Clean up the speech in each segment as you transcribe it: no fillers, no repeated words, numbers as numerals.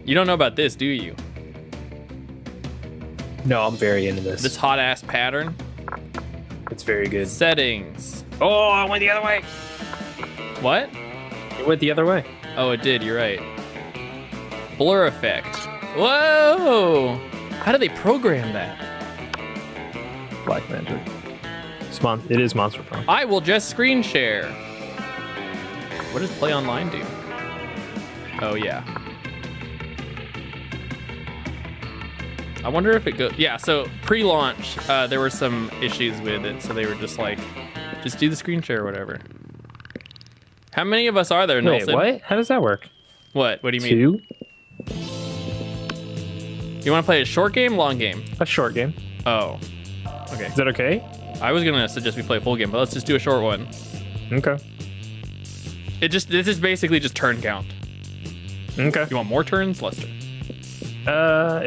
You don't know about this, do you? No, I'm very into this. This hot ass pattern. It's very good. Settings. Oh, I went the other way. What? It went the other way. Oh, it did. You're right. Blur effect. Whoa! How do they program that? Black magic. It is Monster Prom. I will just screen share. What does play online do? Oh, yeah. I wonder if it goes... Yeah, so pre-launch, there were some issues with it, so they were just like, just do the screen share or whatever. How many of us are there, Nelson? Wait, what? How does that work? What? What do you mean? 2? You want to play a short game, long game? A short game. Oh. Okay. Is that okay? I was going to suggest we play a full game, but let's just do a short one. Okay. This is basically just turn count. Okay. You want more turns? Less turns?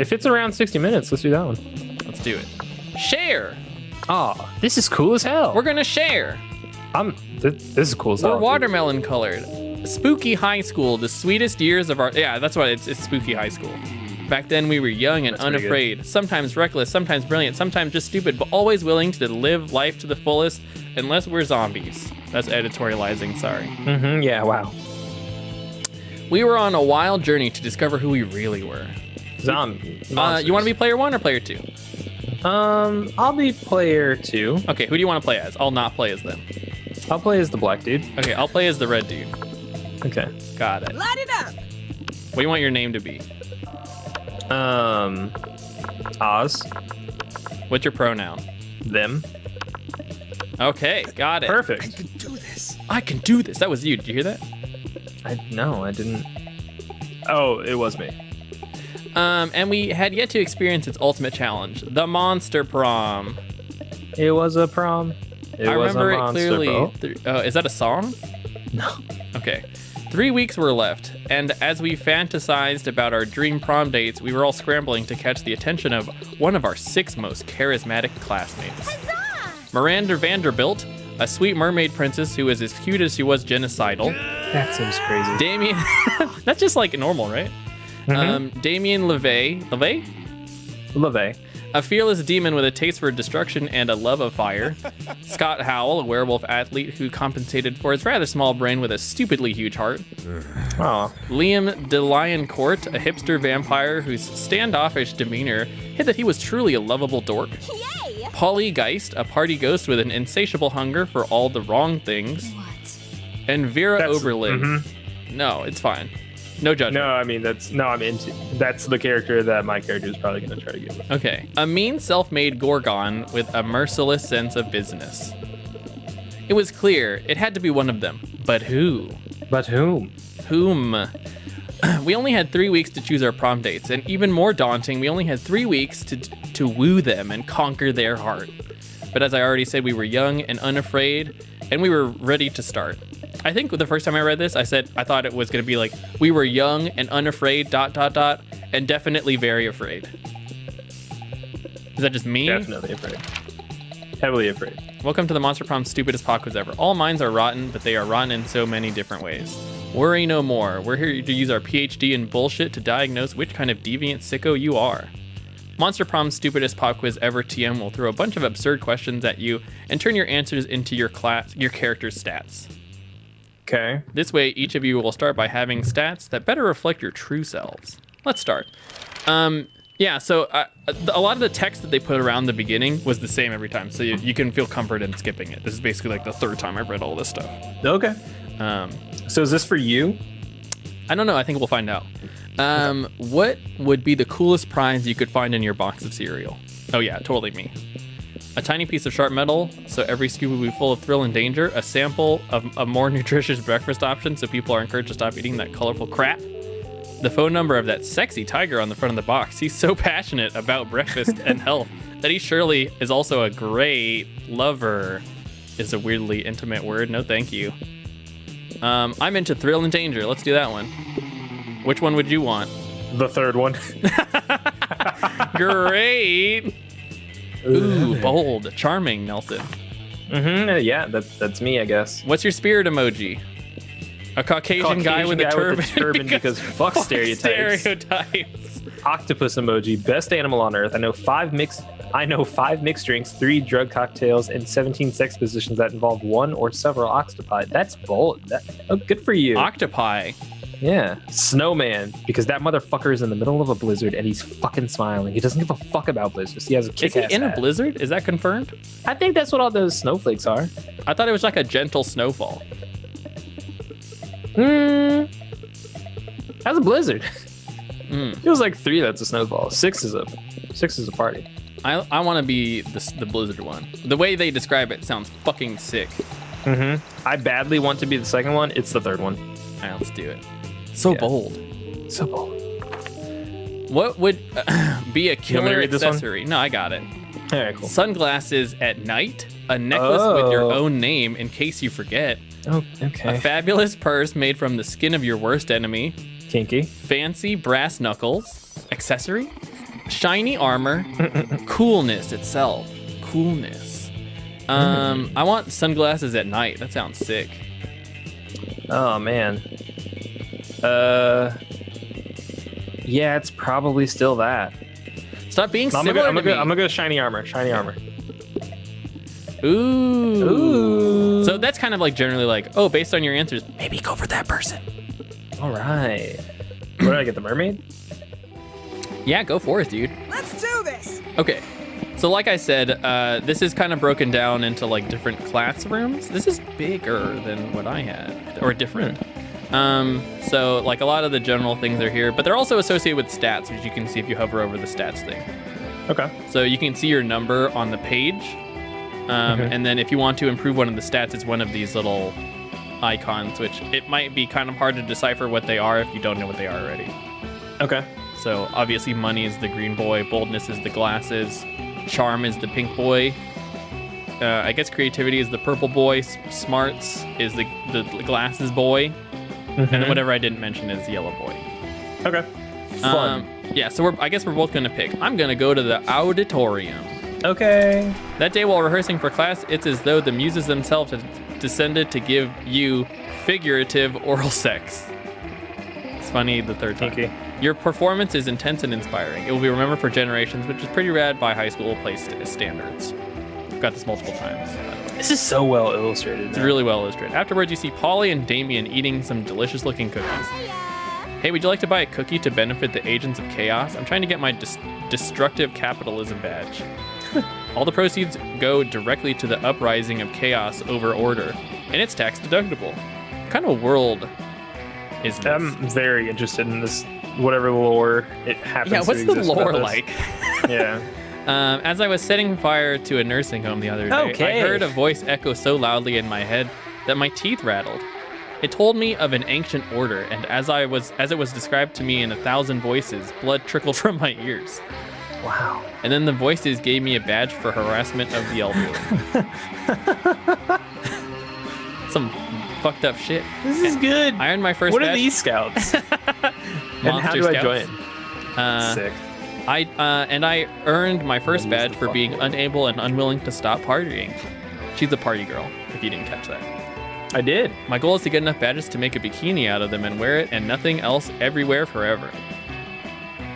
If it's around 60 minutes, let's do that one. Let's do it. Share. Oh, this is cool as hell. We're gonna share. This is cool as hell. We're watermelon colored. Spooky high school, the sweetest years of our... Yeah, that's what it's spooky high school. Back then we were young and unafraid, sometimes reckless, sometimes brilliant, sometimes just stupid, but always willing to live life to the fullest unless we're zombies. That's editorializing, sorry. Mm-hmm, yeah, wow. We were on a wild journey to discover who we really were. Zombies. You want to be player 1 or player 2? I'll be player 2. Okay, who do you want to play as? I'll not play as them. I'll play as the black dude. Okay, I'll play as the red dude. Okay. Got it. Light it up. What do you want your name to be? Oz. What's your pronoun? Them. Okay, got it. Perfect. I can do this. That was you. Did you hear that? No, I didn't. Oh, it was me. And we had yet to experience its ultimate challenge, the Monster Prom. It was a prom. I remember it clearly. Bro. Is that a song? No. Okay. 3 weeks were left, and as we fantasized about our dream prom dates, we were all scrambling to catch the attention of one of our 6 most charismatic classmates. Huzzah! Miranda Vanderbilt, a sweet mermaid princess who was as cute as she was genocidal. That seems crazy. Damien, that's just like normal, right? Mm-hmm. Damien LeVay, a fearless demon with a taste for destruction and a love of fire. Scott Howell, a werewolf athlete who compensated for his rather small brain with a stupidly huge heart. Oh. Liam DeLioncourt, a hipster vampire whose standoffish demeanor hid that he was truly a lovable dork. Yay! Polly Geist, a party ghost with an insatiable hunger for all the wrong things. What? And Vera Oberlin. Mm-hmm. No, it's fine. No judgment. No, I mean that's the character that my character is probably gonna try to get with. Okay, a mean self-made Gorgon with a merciless sense of business. It was clear it had to be one of them, but who? But whom? Whom? We only had 3 weeks to choose our prom dates, and even more daunting, we only had 3 weeks to woo them and conquer their heart. But as I already said, we were young and unafraid, and we were ready to start. I think the first time I read this, I thought it was going to be like, we were young and unafraid, ... and definitely very afraid. Is that just me? Definitely afraid. Heavily afraid. Welcome to the Monster Prom stupidest pop quiz ever. All minds are rotten, but they are rotten in so many different ways. Worry no more. We're here to use our PhD in bullshit to diagnose which kind of deviant sicko you are. Monster Prom's stupidest pop quiz ever TM will throw a bunch of absurd questions at you and turn your answers into your character's stats. Okay. This way, each of you will start by having stats that better reflect your true selves. Let's start. Yeah, so a lot of the text that they put around the beginning was the same every time, so you can feel comfort in skipping it. This is basically like the 3rd time I've read all this stuff. Okay. So is this for you? I don't know. I think we'll find out. What would be the coolest prize you could find in your box of cereal? Oh yeah, totally me. A tiny piece of sharp metal, so every scoop will be full of thrill and danger. A sample of a more nutritious breakfast option, so people are encouraged to stop eating that colorful crap. The phone number of that sexy tiger on the front of the box. He's so passionate about breakfast and health that he surely is also a great lover. Is a weirdly intimate word. No, thank you. I'm into thrill and danger. Let's do that one. Which one would you want? The 3rd one. Great. Ooh, bold, charming, Nelson. Mm-hmm. Yeah, that's me, I guess. What's your spirit emoji? A Caucasian guy with a turban. Because fuck stereotypes. Octopus emoji. Best animal on earth. I know five mixed drinks, 3 drug cocktails, and 17 sex positions that involve one or several octopi. That's bold. Good for you. Octopi. Yeah. Snowman, because that motherfucker is in the middle of a blizzard and he's fucking smiling. He doesn't give a fuck about blizzards. He has a kick-ass Is he in hat. a blizzard? Is that confirmed? I think that's what all those snowflakes are. I thought it was like a gentle snowfall. That's a blizzard. Feels like 3 that's a snowfall. 6 is a party. I want to be the blizzard one. The way they describe it sounds fucking sick. I badly want to be the second one. It's the third one. All right, let's do it. So bold. So bold. What would be a want me to killer read this one? accessory? No, I got it. All right, cool. Sunglasses at night, a necklace with your own name in case you forget, Oh, okay. a fabulous purse made from the skin of your worst enemy, Kinky. fancy brass knuckles, accessory, shiny armor, coolness itself. Coolness. I want sunglasses at night. That sounds sick. Oh man. Yeah, it's probably still that. Stop being I'm similar gonna to me. go shiny armor. Shiny armor. Ooh. So that's kind of like generally like, oh, based on your answers, maybe go for that person. All right. Where did I get the mermaid? Yeah, go for it, dude. Let's do this. Okay. So like I said, this is kind of broken down into like different classrooms. This is bigger than what I had, or different. So like a lot of the general things are here, but they're also associated with stats, which you can see if you hover over the stats thing. Okay. So you can see your number on the page. And then if you want to improve one of the stats, it's one of these little icons, which it might be kind of hard to decipher what they are if you don't know what they are already. Okay. So obviously money is the green boy, boldness is the glasses, charm is the pink boy. I guess creativity is the purple boy, smarts is the glasses boy, and then whatever I didn't mention is yellow boy. Okay. Fun. Yeah, so I guess we're both gonna pick. I'm gonna go to the auditorium. Okay. That day while rehearsing for class, it's as though the muses themselves had descended to give you figurative oral sex. It's funny the third time. Kinky. Your performance is intense and inspiring. It will be remembered for generations, which is pretty rad by high school place standards. I've got this multiple times. This is so well illustrated. It's really well illustrated. Afterwards, you see Polly and Damien eating some delicious looking cookies. Hey, would you like to buy a cookie to benefit the agents of chaos? I'm trying to get my destructive capitalism badge. All the proceeds go directly to the uprising of chaos over order, and it's tax deductible. What kind of world is this? I'm very interested in this, whatever lore it happens to Yeah, what's the exist about lore this. like? Yeah. As I was setting fire to a nursing home the other day, Okay. I heard a voice echo so loudly in my head that my teeth rattled. It told me of an ancient order, and as it was described to me in 1,000 voices, blood trickled from my ears. Wow. And then the voices gave me a badge for harassment of the elderly. Some fucked up shit. This is good. I earned my first What badge. are these scouts? And how Monster do I Scouts. join? Sick. I earned my first badge for being unable and unwilling to stop partying. She's a party girl, if you didn't catch that. I did. My goal is to get enough badges to make a bikini out of them and wear it and nothing else everywhere forever.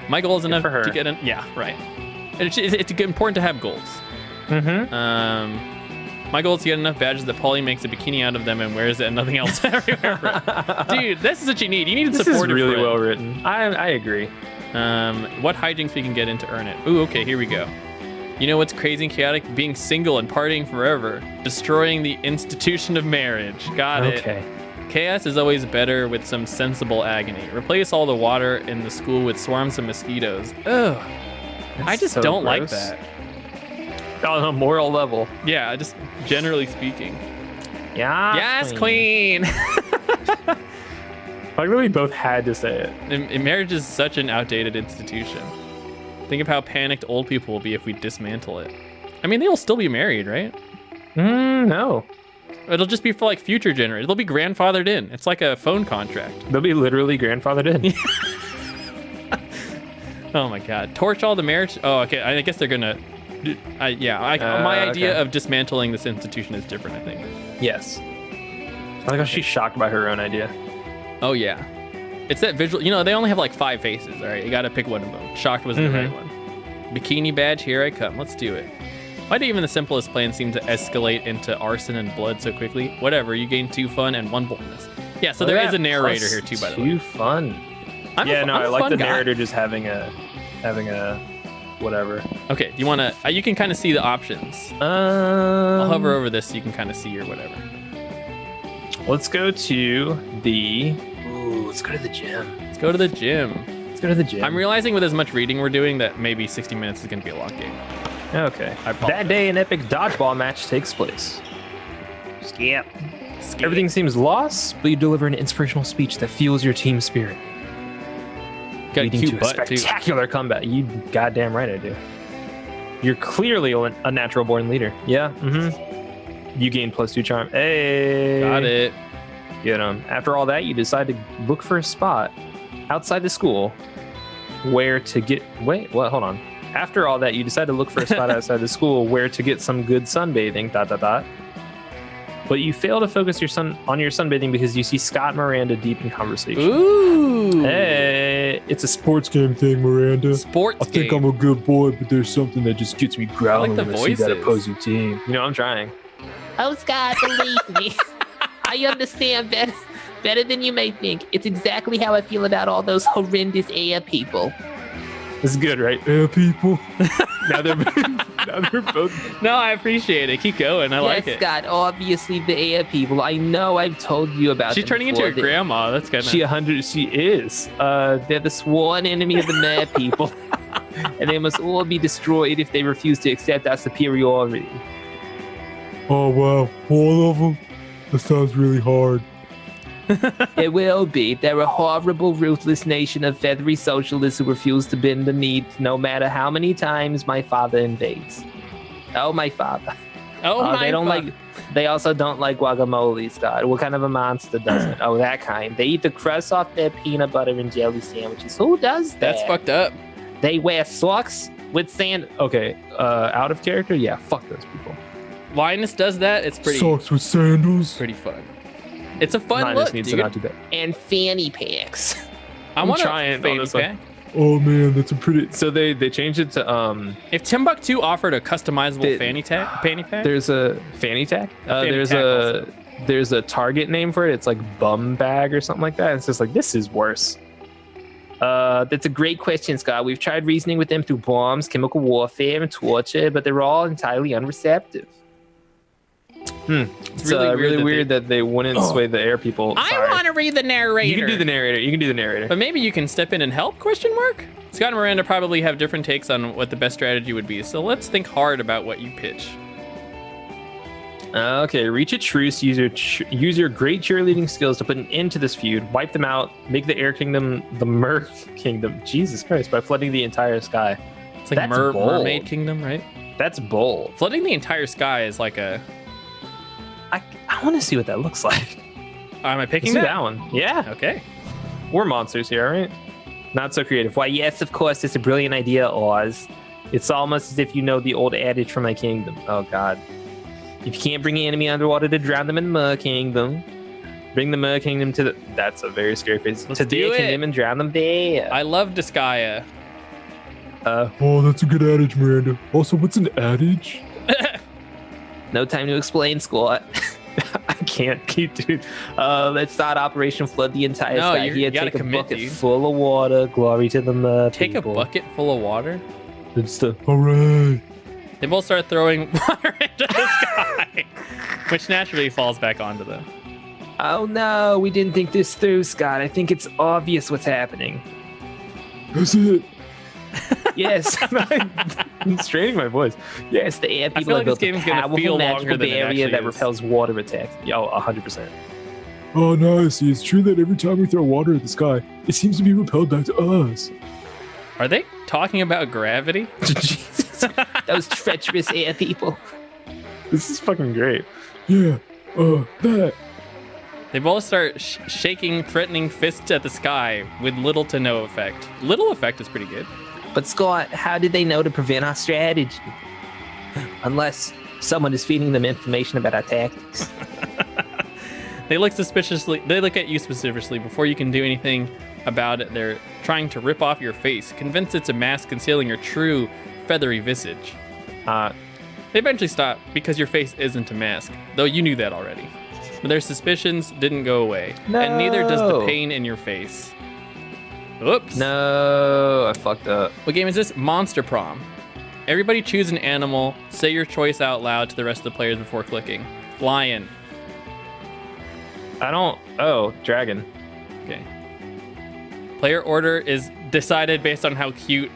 My goal is enough for her. to get in. Yeah, right. It's important to have goals. My goal is to get enough badges that Polly makes a bikini out of them and wears it and nothing else everywhere forever. Dude, this is what you need. You need This is support. really well written. I agree. What hijinks we can get in to earn it. Ooh, okay, here we go. You know what's crazy and chaotic? Being single and partying forever. Destroying the institution of marriage. Got it. Okay. Chaos is always better with some sensible agony. Replace all the water in the school with swarms of mosquitoes. Ugh. I just so don't like gross. that. On a moral level. Yeah, just generally speaking. Yeah. Yes, queen! Like that we both had to say it. And marriage is such an outdated institution. Think of how panicked old people will be if we dismantle it. I mean, they will still be married, right? No. It'll just be for like future generations. They'll be grandfathered in. It's like a phone contract. They'll be literally grandfathered in. Oh my god. Torch all the marriage. Oh, okay. I guess they're gonna. My idea okay. of dismantling this institution is different, I think. Yes. I like how she's shocked by her own idea. Oh yeah, it's that visual. You know, they only have like 5 faces. All right, you got to pick one of them. Shocked was the right one. Bikini badge, here I come. Let's do it. Why do even the simplest plan seem to escalate into arson and blood so quickly? Whatever, you gain 2 fun and 1 boldness. Yeah, so there is a narrator here too, by the way. 2 fun. I like the narrator just having a whatever. Okay, do you want to? You can kind of see the options. I'll hover over this so you can kind of see your whatever. Let's go to the. Ooh, let's go to the gym. Let's go to the gym. Let's go to the gym. I'm realizing with as much reading we're doing that maybe 60 minutes is going to be a long game. Okay. That day, an epic dodgeball match takes place. Skip. Everything seems lost, but you deliver an inspirational speech that fuels your team spirit. Got leading a cute to butt, a spectacular comeback. You goddamn right I do. You're clearly a natural born leader. Yeah. You gain +2 charm. Hey. Got it. Get him. After all that, you decide to look for a spot outside the school where to get. Wait, what? Hold on. After all that, you decide to look for a spot outside the school where to get some good sunbathing. ... But you fail to focus on your sunbathing because you see Scott and Miranda deep in conversation. Ooh. Hey, it's a sports game thing, Miranda. Sports I think I'm a good boy, but there's something that just gets me growling the when I see that voices. opposing team. You know, I'm trying. Oh, Scott, believe me. I understand better than you may think. It's exactly how I feel about all those horrendous air people. This is good, right? Air people. now they're both. No, I appreciate it. Keep going. I like Yes, it. Scott, obviously the air people. I know I've told you about She's them turning into before. a grandma. That's kind of. She is. They're the sworn enemy of the mer people. And they must all be destroyed if they refuse to accept our superiority. Oh, wow. All of them? That sounds really hard. It will be. They're a horrible, ruthless nation of feathery socialists who refuse to bend the knee no matter how many times my father invades. Oh, my father. They also don't like guacamole, Scott. What kind of a monster doesn't? Oh, that kind. They eat the crust off their peanut butter and jelly sandwiches. Who does that? That's fucked up. They wear socks with sand. Okay, out of character? Yeah, fuck those people. Linus does that. It's pretty Socks with sandals. pretty fun. It's a fun Linus look, needs dude. to not do that. And fanny packs. I want to trying on fanny this one. pack. Oh, man, that's a pretty... So they changed it to If Timbuktu offered a customizable fanny pack, there's a fanny tack. fanny There's tack there's a Target name for it. It's like bum bag or something like that. It's just like, this is worse. That's a great question, Scott. We've tried reasoning with them through bombs, chemical warfare, and torture, but they're all entirely unreceptive. It's Really weird that they wouldn't sway the air people. I want to read the narrator. You can do the narrator. But maybe you can step in and help? ? Scott and Miranda probably have different takes on what the best strategy would be. So let's think hard about what you pitch. Okay, reach a truce. Use your great cheerleading skills to put an end to this feud. Wipe them out. Make the Air Kingdom the Mer Kingdom. Jesus Christ! By flooding the entire sky. It's like That's bold. Mermaid Kingdom, right? That's bold. Flooding the entire sky is like a. I want to see what that looks like. Am I picking Let's do that? that one. Yeah, Okay. we're monsters here, right? Not so creative. Why, yes, of course, it's a brilliant idea, Oz. It's almost as if you know the old adage from my kingdom. Oh God! If you can't bring an enemy underwater to drown them in the Mer Kingdom, bring the Mer Kingdom to the. That's a very scary face. Let's to do their it. kingdom and drown them there. I love Disgaea. Oh, that's a good adage, Miranda. Also, what's an adage? No time to explain, Scott. I can't keep, dude. Let's start Operation Flood the entire No, sky. you Here, gotta take a commit, bucket dude. Full of water. Glory to the Mer Take people. a bucket full of water. It's the Hooray. They both start throwing water into the sky, which naturally falls back onto them. Oh no, we didn't think this through, Scott. I think it's obvious what's happening. That's it. Yes, I'm straining my voice. yes, the air I people feel have like this built a game is gonna powerful feel longer magical than it barrier that actually is. repels Water attacks. Yo, 100%. Oh, nice. It's true that every time we throw water at the sky, it seems to be repelled back to us. Are they talking about gravity? Jesus, those treacherous air people. this is fucking great. Yeah. That. They both start shaking threatening fists at the sky with little to no effect. Little effect is pretty good. But Scott, how did they know to prevent our strategy? Unless someone is feeding them information about our tactics. They look suspiciously. They look at you suspiciously before you can do anything about it. They're trying to rip off your face, convinced it's a mask concealing your true feathery visage. They eventually stop because your face isn't a mask, though you knew that already. But their suspicions didn't go away, and neither does the pain in your face. Oops. No, I fucked up. What game is this? Monster Prom. Everybody choose an animal. Say your choice out loud to the rest of the players before clicking. Lion. Oh, dragon. Okay. Player order is decided based on how cute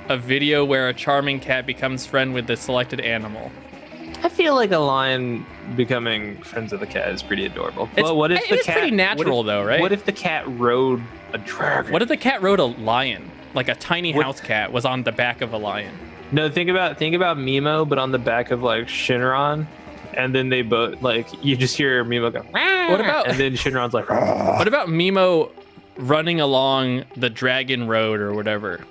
a video where a charming cat becomes friend with the selected animal. I feel like a lion becoming friends with a cat is pretty adorable. It's, But what if the it's cat? pretty natural though, right? What if the cat rode a dragon? What if the cat rode a lion? Like a tiny house cat was on the back of a lion. No, think about Mimo, but on the back of like Shinron, and then they both like you just hear Mimo go. What about And then Shinron's like. what about Mimo running along the dragon road or whatever?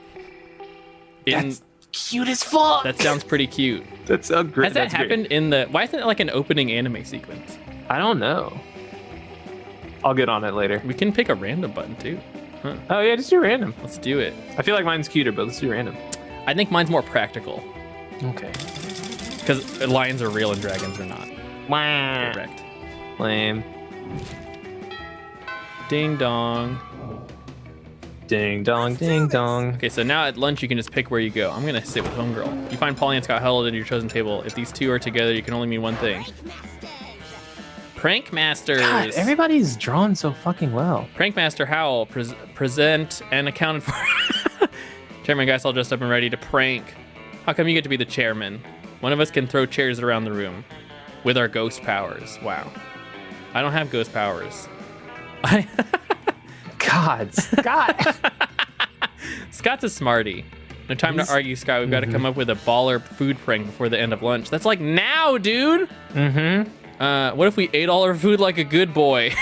That's cute as fuck. That sounds pretty cute. That's so great. Has that happened in the? Why isn't it like an opening anime sequence? I don't know. I'll get on it later. We can pick a random button too. Huh. Oh yeah, just do random. Let's do it. I feel like mine's cuter, but let's do random. I think mine's more practical Okay. because lions are real and dragons are not. Wow. Correct. Lame. Ding dong. Ding dong, ding dong. Okay, so now at lunch you can just pick where you go. I'm gonna sit with homegirl. You find Polly and Scott huddled at your chosen table. If these two are together, you can only mean one thing. Prank Masters. God, everybody's drawn so fucking well. Prankmaster Howl, present and accounted for. Chairman Guy's all dressed up and ready to prank. How come you get to be the chairman? One of us can throw chairs around the room with our ghost powers. Wow. I don't have ghost powers. God, Scott. Scott's a smarty. No time to argue, Scott. We've got to come up with a baller food prank before the end of lunch. That's like now, dude. Mm-hmm. What if we ate all our food like a good boy? Is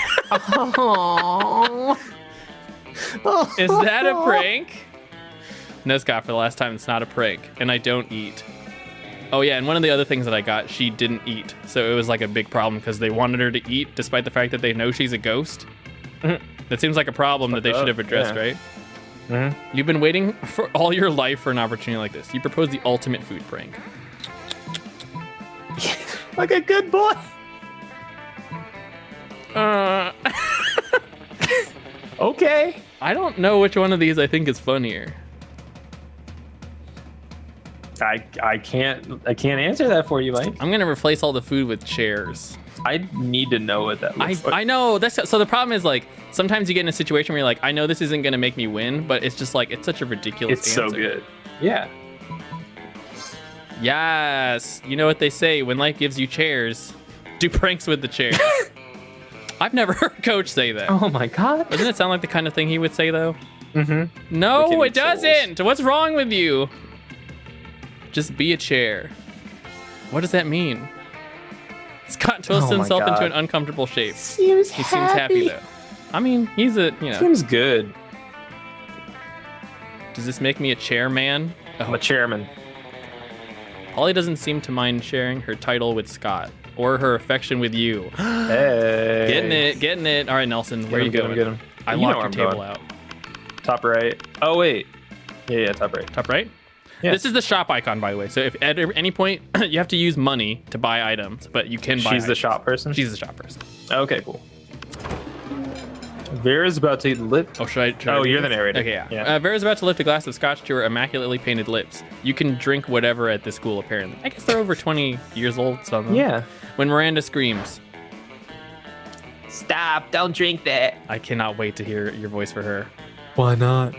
that a prank? No, Scott, for the last time, it's not a prank. And I don't eat. Oh, yeah, and one of the other things that I got, she didn't eat. So it was like a big problem because they wanted her to eat despite the fact that they know she's a ghost. That seems like a problem that they should have addressed, right? Mm-hmm. You've been waiting for all your life for an opportunity like this. You propose the ultimate food prank. Like a good boy. Okay. I don't know which one of these I think is funnier. I can't answer that for you, Mike. I'm gonna replace all the food with chairs. I need to know what that looks like. I know that's so. The problem is like sometimes you get in a situation where you're like, I know this isn't gonna make me win, but it's just like it's such a ridiculous. It's so answer. good. Yeah. Yes, you know what they say: when life gives you chairs, do pranks with the chairs. I've never heard Coach say that. Oh my God. Doesn't it sound like the kind of thing he would say though? Mm-hmm. No, it doesn't. What's wrong with you? Just be a chair. What does that mean? Scott twists Oh my himself into God. an uncomfortable shape. Seems He seems happy though. I mean, he's a, you know. Seems good. Does this make me a chairman? I'm a chairman. Holly doesn't seem to mind sharing her title with Scott or her affection with you. Hey. Getting it. All right, Nelson, where are you going? Get him. I You know locked where your I'm table out. Top right. Oh wait. Yeah, top right. Top right? Yeah. This is the shop icon, by the way. So if at any point you have to use money to buy items, but you can buy She's the items. shop person. She's the shop person. Okay, cool. Vera's about to eat lip. Oh, should I Oh, do you're this? the narrator. Okay, yeah. Yeah. Vera's about to lift a glass of scotch to her immaculately painted lips. You can drink whatever at this school, apparently. I guess they're over 20 years old, some of them. Yeah. When Miranda screams, Stop! Don't drink that. I cannot wait to hear your voice for her. Why not?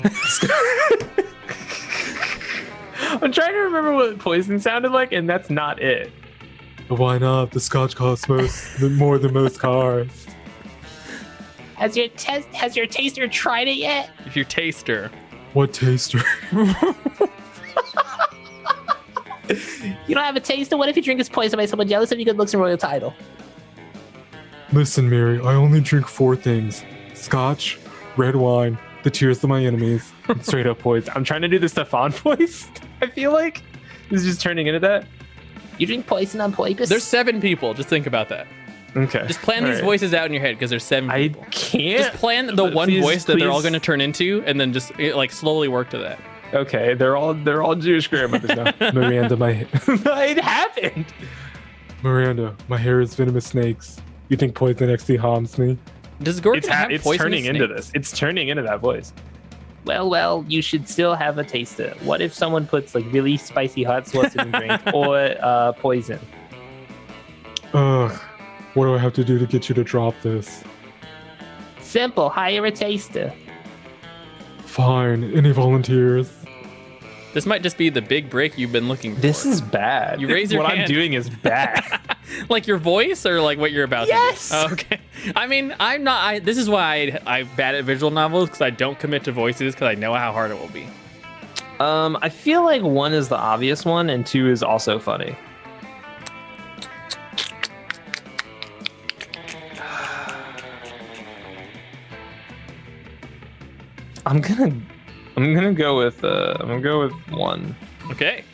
I'm trying to remember what poison sounded like, and that's not it. Why not? The Scotch costs more than most cars. Has your taster tried it yet? If you taste her. What taster? You don't have a taster? What if you drink this poison by someone jealous of your good looks and royal title? Listen, Mary, I only drink 4 things: Scotch, red wine, the tears of my enemies, and straight up poison. I'm trying to do the Stefan voice. I feel like this is just turning into that. You drink poison on purpose? There's 7 people. Just think about that. Okay. Just plan these Alright. voices out in your head because there's 7 I people. can't. Just plan the one Please, voice that they're all please. going to turn into, and then just like slowly work to that. Okay, they're all Jewish grandmothers now. Miranda, It happened. Miranda, my hair is venomous snakes. You think poison actually harms me? Does Gorgon It's have poisonous turning into snakes? this. It's turning into that voice. Well, you should still have a taster. What if someone puts like really spicy hot sauce in the drink or poison? Ugh, what do I have to do to get you to drop this? Simple, hire a taster. Fine, any volunteers? This might just be the big break you've been looking for. This is bad. You raise your what hand. I'm doing is bad. Like your voice or like what you're about Yes! to do? Oh, okay. I mean, I'm not. This is why I'm bad at visual novels because I don't commit to voices because I know how hard it will be. I feel like 1 is the obvious one and 2 is also funny. I'm gonna go with 1. Okay.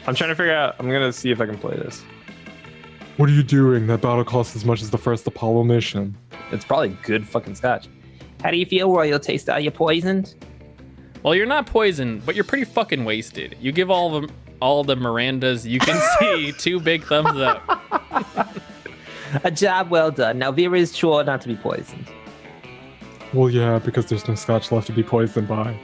I'm trying to figure out. I'm gonna see if I can play this. What are you doing? That battle costs as much as the first Apollo mission. It's probably good fucking scotch. How do you feel, Royal Taster? Are you poisoned? Well, you're not poisoned, but you're pretty fucking wasted. You give all the Mirandas you can see 2 big thumbs up. A job well done. Now Vera is sure not to be poisoned. Well, yeah, because there's no scotch left to be poisoned by.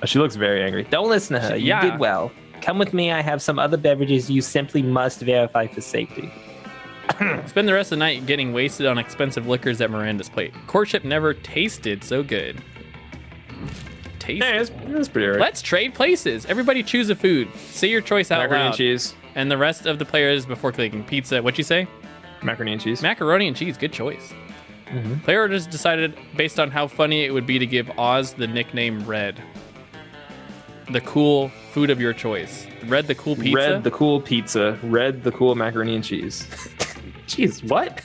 She looks very angry. Don't listen to her. You Yeah. did well. Come with me. I have some other beverages you simply must verify for safety. Spend the rest of the night getting wasted on expensive liquors at Miranda's plate. Courtship never tasted so good. Yeah, it's pretty alright. Let's trade places. Everybody choose a food. Say your choice out Macaroni loud. and cheese. And the rest of the players before clicking pizza. What'd you say? Macaroni and cheese. Macaroni and cheese. Good choice. Player just decided based on how funny it would be to give Oz the nickname Red. The cool food of your choice. Red the cool pizza. Red the cool pizza. Red the cool macaroni and cheese. Jeez, what?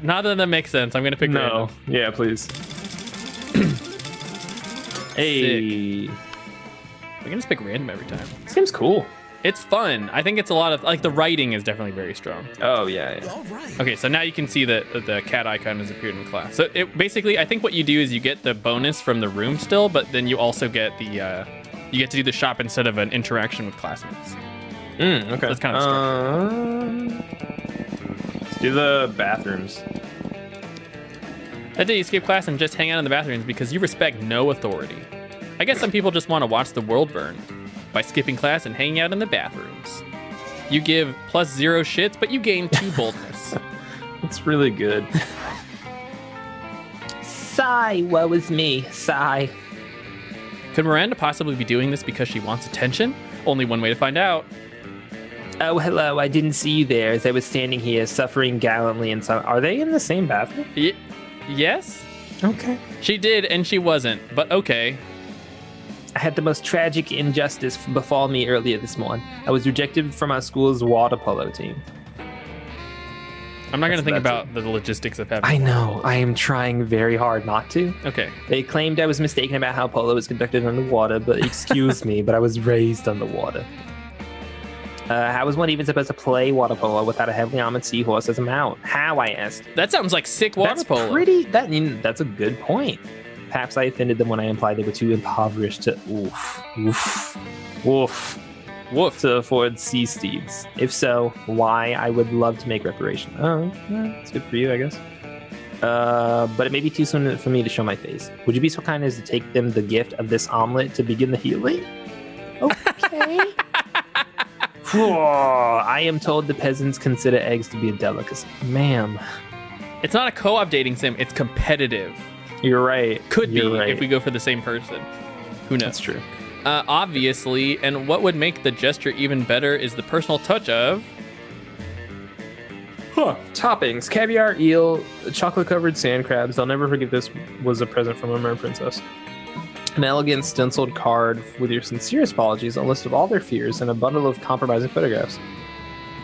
None of them make sense. I'm gonna pick No. random. Yeah, please. Hey. We can just pick random every time. Seems cool. It's fun. I think it's a lot of like the writing is definitely very strong. Oh, yeah. Okay, so now you can see that the cat icon has appeared in class. So it basically, I think what you do is you get the bonus from the room still, but then you also get the you get to do the shop instead of an interaction with classmates. Okay. That's kind of let's do the bathrooms. That day you skip class and just hang out in the bathrooms because you respect no authority. I guess some people just want to watch the world burn by skipping class and hanging out in the bathrooms. You give +0 shits, but you gain 2 boldness. It's really good. Sigh, woe is me. Sigh. Could Miranda possibly be doing this because she wants attention? Only one way to find out. Oh, hello. I didn't see you there as I was standing here suffering gallantly in some. Are they in the same bathroom? Yes? Okay. She did and she wasn't, but okay. I had the most tragic injustice befall me earlier this morning. I was rejected from our school's water polo team. I'm not going to think That's about the logistics of having. I know. I am trying very hard not to. Okay. They claimed I was mistaken about how polo is conducted underwater, but excuse me, but I was raised underwater. How was one even supposed to play water polo without a heavily armored seahorse as a mount? How, I asked. That sounds like sick water That's polo. That's a good point. Perhaps I offended them when I implied they were too impoverished to Woof. to afford sea steeds. If so, why? I would love to make reparation. Oh, it's good for you, I guess. But it may be too soon for me to show my face. Would you be so kind as to take them the gift of this omelet to begin the healing? Okay. I am told the peasants consider eggs to be a delicacy. Ma'am. It's not a co-op dating sim. It's competitive. You're right. Could be You're right. if we go for the same person. Who knows? That's true. Obviously, and what would make the gesture even better is the personal touch of. Toppings: caviar, eel, chocolate-covered sand crabs. I'll never forget this was a present from a mermaid princess. An elegant stenciled card with your sincerest apologies, a list of all their fears, and a bundle of compromising photographs.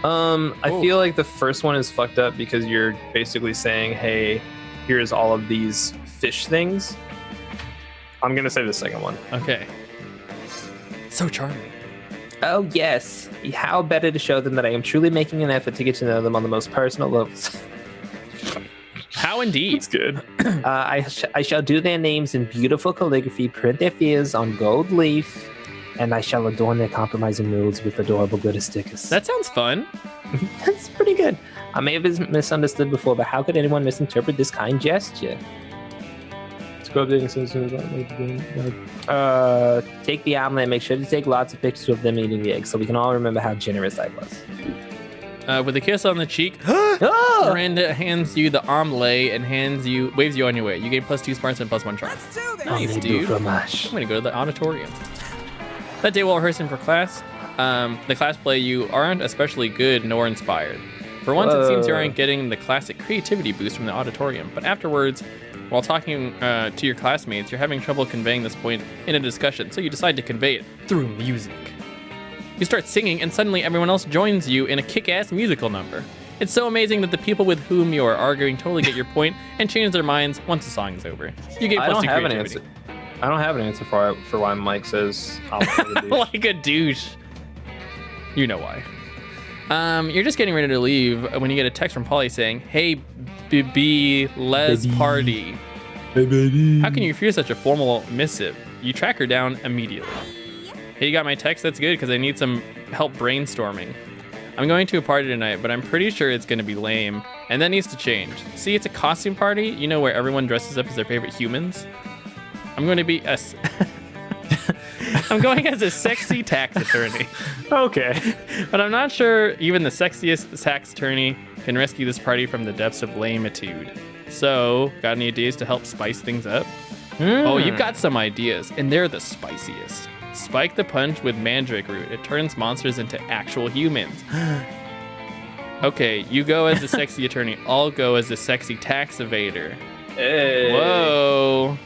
I feel like the first one is fucked up because you're basically saying, hey, here's all of these fish things. I'm gonna say the second one. Okay. So charming. Oh, yes. How better to show them that I am truly making an effort to get to know them on the most personal levels. indeed. It's good. I shall do their names in beautiful calligraphy, print their fears on gold leaf, and I shall adorn their compromising moods with adorable glitter stickers. That sounds fun. That's pretty good. I may have misunderstood before, but how could anyone misinterpret this kind gesture? Scrub dating systems. Take the omelet and make sure to take lots of pictures of them eating the egg so we can all remember how generous I was. With a kiss on the cheek, Oh! Miranda hands you the omelet and waves you on your way. You gain +2 smarts and +1 charm. Nice, dude. I'm gonna go to the auditorium. That day while rehearsing for class, the class play, you aren't especially good nor inspired. For once, it seems you aren't getting the classic creativity boost from the auditorium, but afterwards, while talking to your classmates, you're having trouble conveying this point in a discussion, so you decide to convey it through music. You start singing, and suddenly everyone else joins you in a kick-ass musical number. It's so amazing that the people with whom you are arguing totally get your point and change their minds once the song is over. You get I don't +2 have an creativity. answer. I don't have an answer for why Mike says I'm a douche. Like a douche. You know why. You're just getting ready to leave when you get a text from Polly saying, "Hey, let's party." Hey, baby. How can you refuse such a formal missive? You track her down immediately. Hey, you got my text? That's good because I need some help brainstorming. I'm going to a party tonight, but I'm pretty sure it's going to be lame, and that needs to change. See, it's a costume party, you know, where everyone dresses up as their favorite humans. I'm going to be I'm going as a sexy tax attorney. Okay. But I'm not sure even the sexiest tax attorney can rescue this party from the depths of lamitude. So, got any ideas to help spice things up? Oh, you've got some ideas, and they're the spiciest. Spike the punch with mandrake root. It turns monsters into actual humans. Okay, you go as the sexy attorney. I'll go as the sexy tax evader. Hey. Whoa.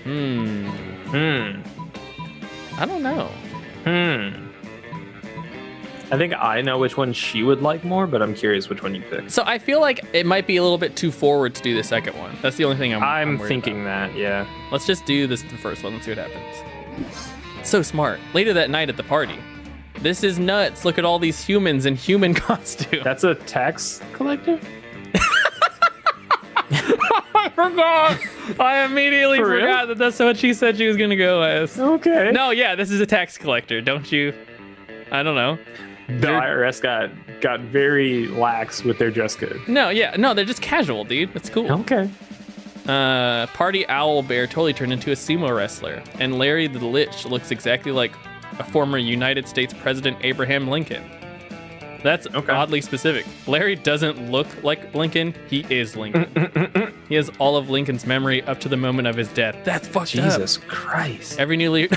Hmm. I don't know. I think I know which one she would like more, but I'm curious which one you pick. So I feel like it might be a little bit too forward to do the second one. That's the only thing I'm worried thinking about. that, yeah. Let's just do the first one. Let's see what happens. So smart. Later that night at the party. This is nuts. Look at all these humans in human costume. That's a tax collector? I forgot. I immediately For real? forgot that that's what she said she was going to go as. Okay. No, yeah, this is a tax collector. Don't you? I don't know. The IRS got very lax with their dress code. No, yeah. No, they're just casual, dude. That's cool. Okay. Party Owl Bear totally turned into a sumo wrestler, and Larry the Lich looks exactly like a former United States President Abraham Lincoln. That's oddly specific. Larry doesn't look like Lincoln, he is Lincoln. He has all of Lincoln's memory up to the moment of his death. That's fucked up. Jesus Christ. Every newly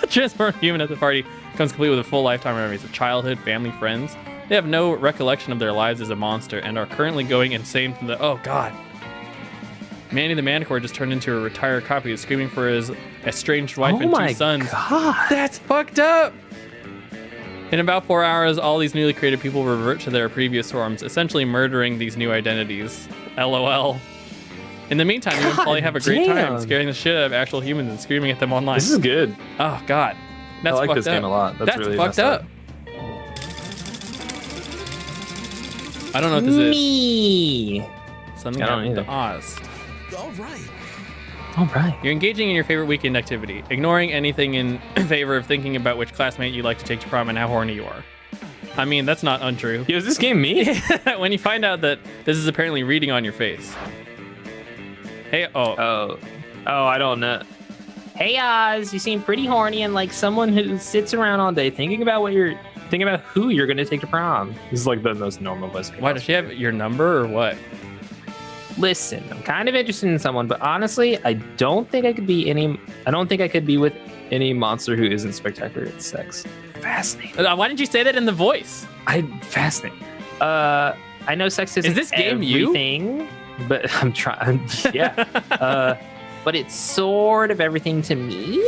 transformed human at the party comes complete with a full lifetime of memories of childhood, family, friends. They have no recollection of their lives as a monster and are currently going insane from the... Oh, God. Manny the Manticore just turned into a retired cop who's screaming for his estranged wife and 2 sons. God. That's fucked up. In about 4 hours, all these newly created people revert to their previous forms, essentially murdering these new identities. LOL. In the meantime, you and Polly have a great time scaring the shit out of actual humans and screaming at them online. This is good. Oh, God. That's I like fucked this up. game a lot. That's really fucked messed up. I don't know what this is. Me. Something I don't happened to either. Oz. All right. You're engaging in your favorite weekend activity, ignoring anything in favor of thinking about which classmate you'd like to take to prom and how horny you are. I mean, that's not untrue. Yo, is this game me? When you find out that this is apparently reading on your face. Hey, Oh, I don't know. Hey Oz, you seem pretty horny and like someone who sits around all day thinking about who you're gonna take to prom. This is like the most normal voice. why does she have your number or what? Listen, I'm kind of interested in someone, but honestly, I don't think I could be with Any monster who isn't spectacular at sex. fascinating. Why didn't you say that in the voice? Fascinating. I know sex isn't Is this game everything, but I'm trying. Yeah. But it's sort of everything to me.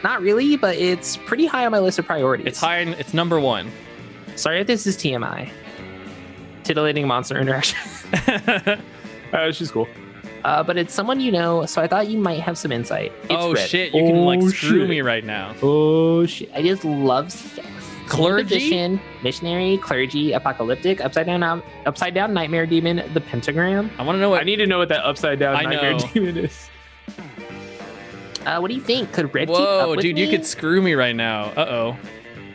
Not really, but it's pretty high on my list of priorities. It's high. It's number 1. Sorry if this is TMI. Titillating monster interaction. She's cool. But it's someone you know, so I thought you might have some insight. It's Oh red. shit! You can like Oh, screw shit. me right now. Oh shit! I just love sex. Clergy? Physician, missionary, clergy, apocalyptic, upside down nightmare demon, the pentagram. I want to know what. I need to know what that upside down I nightmare know. demon is. What do you think? Could Red keep up Whoa, with dude, me? you could screw me right now. Uh-oh.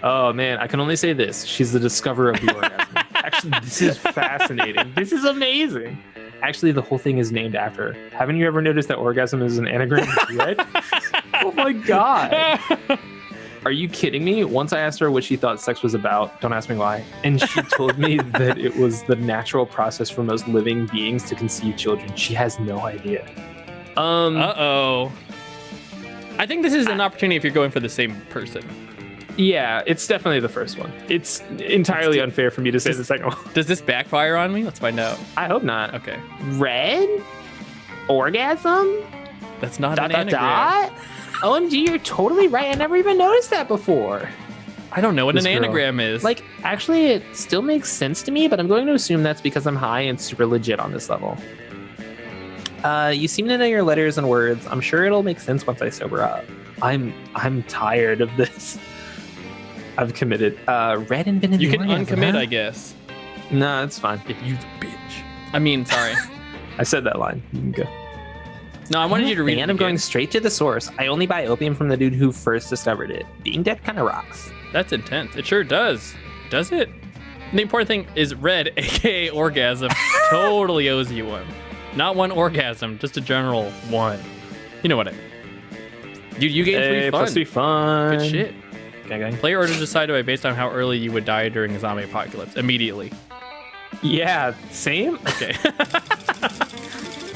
Oh man, I can only say this: she's the discoverer of the orgasm. Actually, this is fascinating. This is amazing. Actually, the whole thing is named after her. Haven't you ever noticed that orgasm is an anagram of red? Oh my god. Are you kidding me? Once I asked her what she thought sex was about, don't ask me why, and she told me that it was the natural process for most living beings to conceive children. She has no idea. Uh-oh. I think this is an opportunity if you're going for the same person. Yeah, it's definitely the first one. It's entirely unfair for me to say the second one. Does this backfire on me? Let's find out. I hope not. Okay. Red? Orgasm? That's not Dot, an dot, anagram. dot? OMG, you're totally right. I never even noticed that before. I don't know what This an girl. anagram is. Like, actually, it still makes sense to me, but I'm going to assume that's because I'm high and super legit on this level. You seem to know your letters and words. I'm sure it'll make sense once I sober up. I'm tired of this. I've committed. Red invented you the can orgasm, uncommit, huh? I guess. No, it's fine. If you bitch. I mean, sorry. I said that line. You can go. No, I wanted you to read it And I'm again. going straight to the source. I only buy opium from the dude who first discovered it. Being dead kind of rocks. That's intense. It sure does. Does it? The important thing is Red, aka orgasm, totally owes you one. Not one orgasm, just a general one. You know what I mean. Dude, you gain free fun. Plus 3 fun. Good shit. Gang. Player orders decided based on how early you would die during a zombie apocalypse. Immediately. Yeah, same. Okay.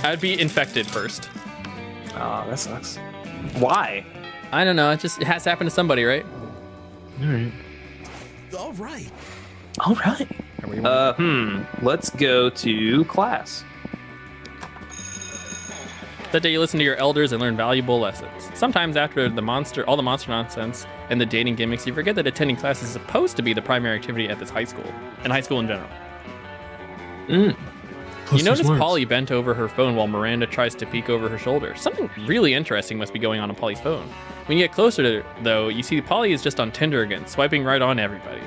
I'd be infected first. Oh, that sucks. Why? I don't know. It has to happen to somebody, right? All right. Or we want- Let's go to class. That day you listen to your elders and learn valuable lessons. Sometimes after all the monster nonsense and the dating gimmicks, you forget that attending class is supposed to be the primary activity at this high school, and high school in general. Plus You notice there's words. Polly bent over her phone while Miranda tries to peek over her shoulder. Something really interesting must be going on Polly's phone. When you get closer to her, though, you see Polly is just on Tinder again, swiping right on everybody.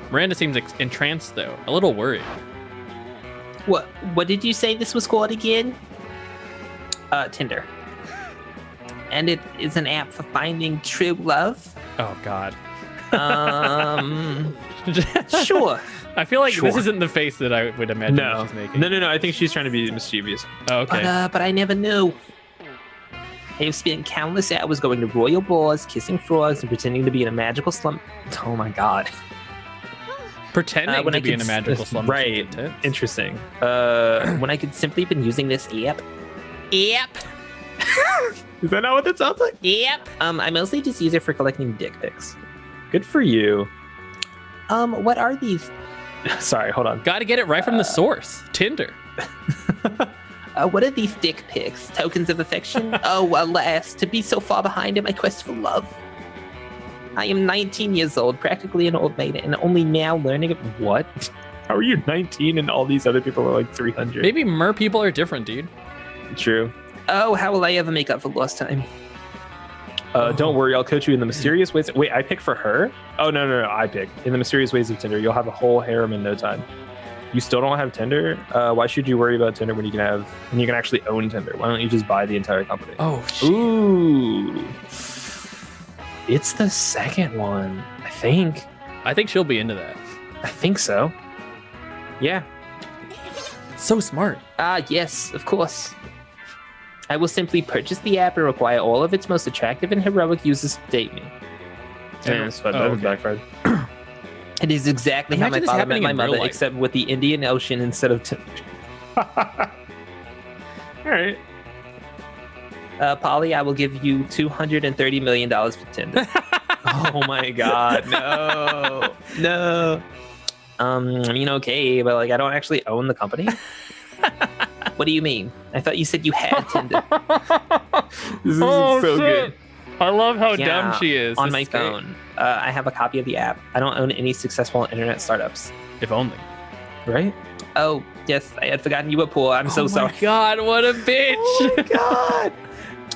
Miranda seems entranced, though, a little worried. What did you say this was called again? Tinder. And it is an app for finding true love. Oh, God. Sure. I feel like Sure. this isn't the face that I would imagine No. she's making. No. I think she's trying to be mischievous. Oh, okay. But I never knew. I have spent countless hours going to royal balls, kissing frogs, and pretending to be in a magical slum. Oh my god. Pretending when to I be in a could- magical slum. Right. Intense. Interesting. When I could simply been using this app. Yep. Is that not what that sounds like? Yep. I mostly just use it for collecting dick pics. Good for you. What are these? Sorry, hold on. Got to get it right from the source. Tinder. What are these dick pics? Tokens of affection? Oh, alas, to be so far behind in my quest for love. I am 19 years old, practically an old maid, and only now learning of What? How are you 19 and all these other people are like 300? Maybe mer people are different, dude. True. Oh, how will I ever make up for lost time? Don't worry, I'll coach you in the mysterious ways. Wait, I pick for her? Oh, no, I pick. In the mysterious ways of Tinder, you'll have a whole harem in no time. You still don't have Tinder? Why should you worry about Tinder when you can actually own Tinder? Why don't you just buy the entire company? Oh, shit. Ooh. It's the second one, I think. I think she'll be into that. I think so. Yeah. So smart. Yes, of course. I will simply purchase the app and require all of its most attractive and heroic users to date me. That backfired. It is exactly Imagine how my this father met happening my in real mother, life. except with the Indian Ocean instead of Tinder. All right. Polly, I will give you $230 million for Tinder. Oh my God, no. I mean, okay, but like, I don't actually own the company. What do you mean? I thought you said you had Tinder. This is Oh, so shit. good. I love how Yeah, dumb she is. on This my is great. phone. I have a copy of the app. I don't own any successful internet startups. If only. Right? Oh, yes, I had forgotten you were poor. I'm so Oh sorry. my God, what a bitch. God.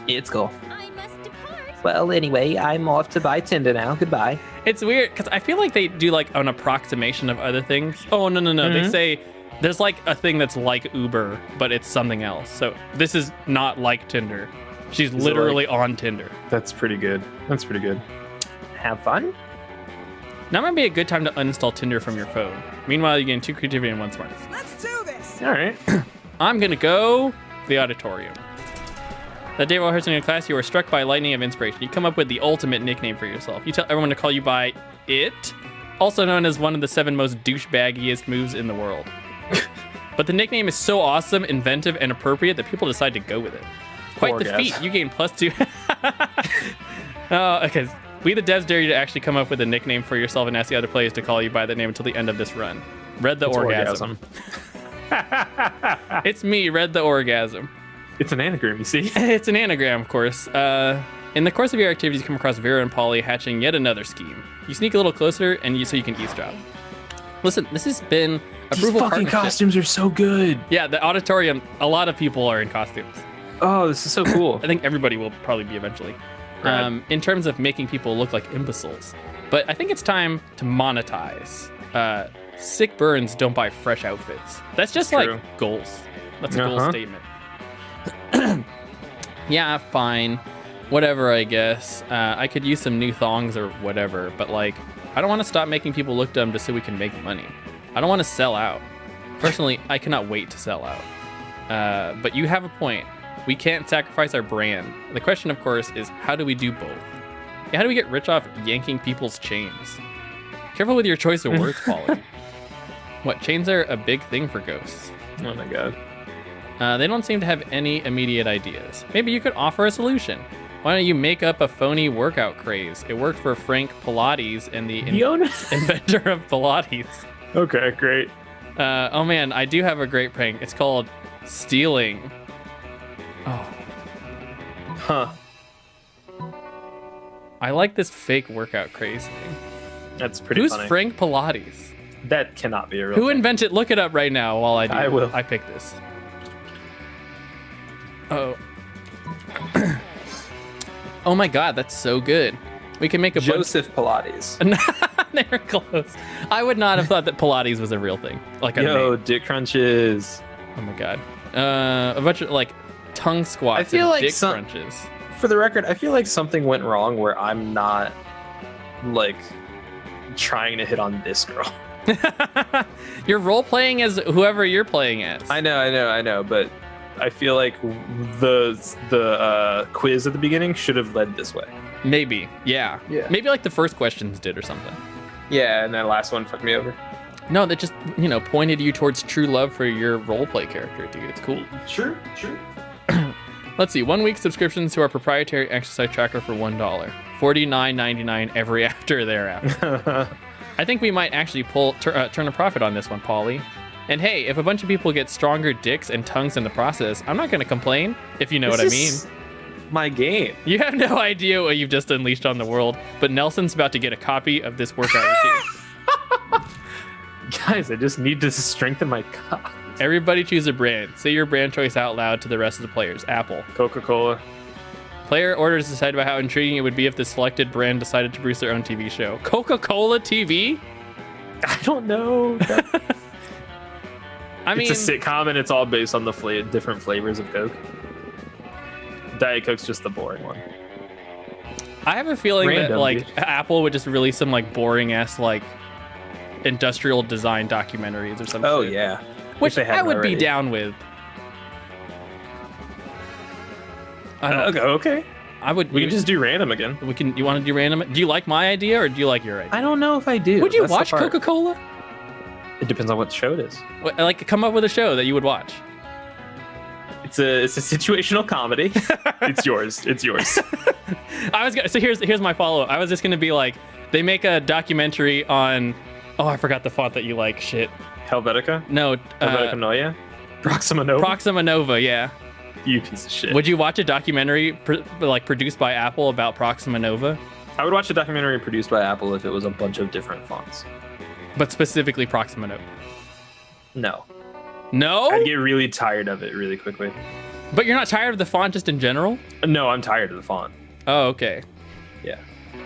It's cool. I must depart. Well, anyway, I'm off to buy Tinder now. Goodbye. It's weird because I feel like they do like an approximation of other things. Oh, no. They say there's like a thing that's like Uber, but it's something else. So this is not like Tinder. She's literally on Tinder. That's pretty good. Have fun. Now might be a good time to uninstall Tinder from your phone. Meanwhile, you gain 2 creativity and 1 smartness. Let's do this. All right. I'm gonna go to the auditorium. That day while rehearsing in class, you were struck by lightning of inspiration. You come up with the ultimate nickname for yourself. You tell everyone to call you by it, also known as one of the 7 most douchebaggiest moves in the world. But the nickname is so awesome, inventive, and appropriate that people decide to go with it. Quite the feat. You gain +2. Oh, okay. We the devs dare you to actually come up with a nickname for yourself and ask the other players to call you by that name until the end of this run. Red the Orgasm. It's me, Red the Orgasm. It's an anagram, you see. It's an anagram, of course. In the course of your activities, you come across Vera and Polly hatching yet another scheme. You sneak a little closer, and so you can eavesdrop. Listen, this has been a These fruitful fucking partnership. costumes are so good. Yeah, the auditorium, a lot of people are in costumes. Oh, this is so cool. I think everybody will probably be eventually. In terms of making people look like imbeciles. But I think it's time to monetize. Sick burns don't buy fresh outfits. That's just True. like goals. That's a goal statement. Yeah, fine. Whatever, I guess. I could use some new thongs or whatever, but like, I don't want to stop making people look dumb just so we can make money. I don't want to sell out. Personally, I cannot wait to sell out. But you have a point. We can't sacrifice our brand. The question, of course, is how do we do both? How do we get rich off yanking people's chains? Careful with your choice of words, Polly. What, chains are a big thing for ghosts. Oh my god. They don't seem to have any immediate ideas. Maybe you could offer a solution. Why don't you make up a phony workout craze? It worked for Frank Pilates and the inventor of Pilates. Okay, great. Oh man, I do have a great prank. It's called stealing. Oh, Huh. I like this fake workout craze thing. That's pretty Who's funny. Frank Pilates? That cannot be a real Who thing. invented? Look it up right now while I do. I will. I pick this. Oh. Oh my god, that's so good. We can make a Joseph Pilates. They were close. I would not have thought that Pilates was a real thing. Like a Yo, name. dick crunches. Oh my god. A bunch of like tongue squats I feel and like dick some- crunches. For the record, I feel like something went wrong where I'm not like trying to hit on this girl. You're role playing as whoever you're playing as. I know, but I feel like the quiz at the beginning should have led this way. Maybe. Yeah. Yeah. Maybe like the first questions did or something. Yeah, and that last one fucked me over. No, that just, pointed you towards true love for your role play character, dude. It's cool. Sure. Let's see. 1 week subscriptions to our proprietary exercise tracker for $1. $49.99 every after thereafter. I think we might actually turn a profit on this one, Paulie. And hey, if a bunch of people get stronger dicks and tongues in the process, I'm not going to complain, if you know what I mean. My game. You have no idea what you've just unleashed on the world, but Nelson's about to get a copy of this workout routine. Guys, I just need to strengthen my cock. Everybody choose a brand. Say your brand choice out loud to the rest of the players. Apple. Coca-Cola. Player orders decide about how intriguing it would be if the selected brand decided to produce their own TV show. Coca-Cola TV? I don't know. I mean, It's a sitcom and it's all based on the different flavors of Coke. Diet Coke's just the boring one. I have a feeling that Random, like dude. Apple would just release some like boring ass like industrial design documentaries or something. Oh yeah. Which they I haven't would be already. down with. I don't, Okay. I would. We can just do random again. We can. You want to do random? Do you like my idea or do you like your idea? I don't know if I do. Would you That's the watch part. Coca-Cola? It depends on what show it is. Like, come up with a show that you would watch. It's a situational comedy. It's yours. So here's my follow-up. I was just gonna be like, they make a documentary on. Oh, I forgot the font that you like. Shit. Helvetica? No. Helvetica Noia? Proxima Nova? Proxima Nova. Yeah. You piece of shit. Would you watch a documentary produced by Apple about Proxima Nova, I would watch a documentary produced by Apple if it was a bunch of different fonts. but specifically Proxima Nova? No. No. I'd get really tired of it really quickly. But you're not tired of the font just in general? No, I'm tired of the font. Oh, okay. Yeah. I'm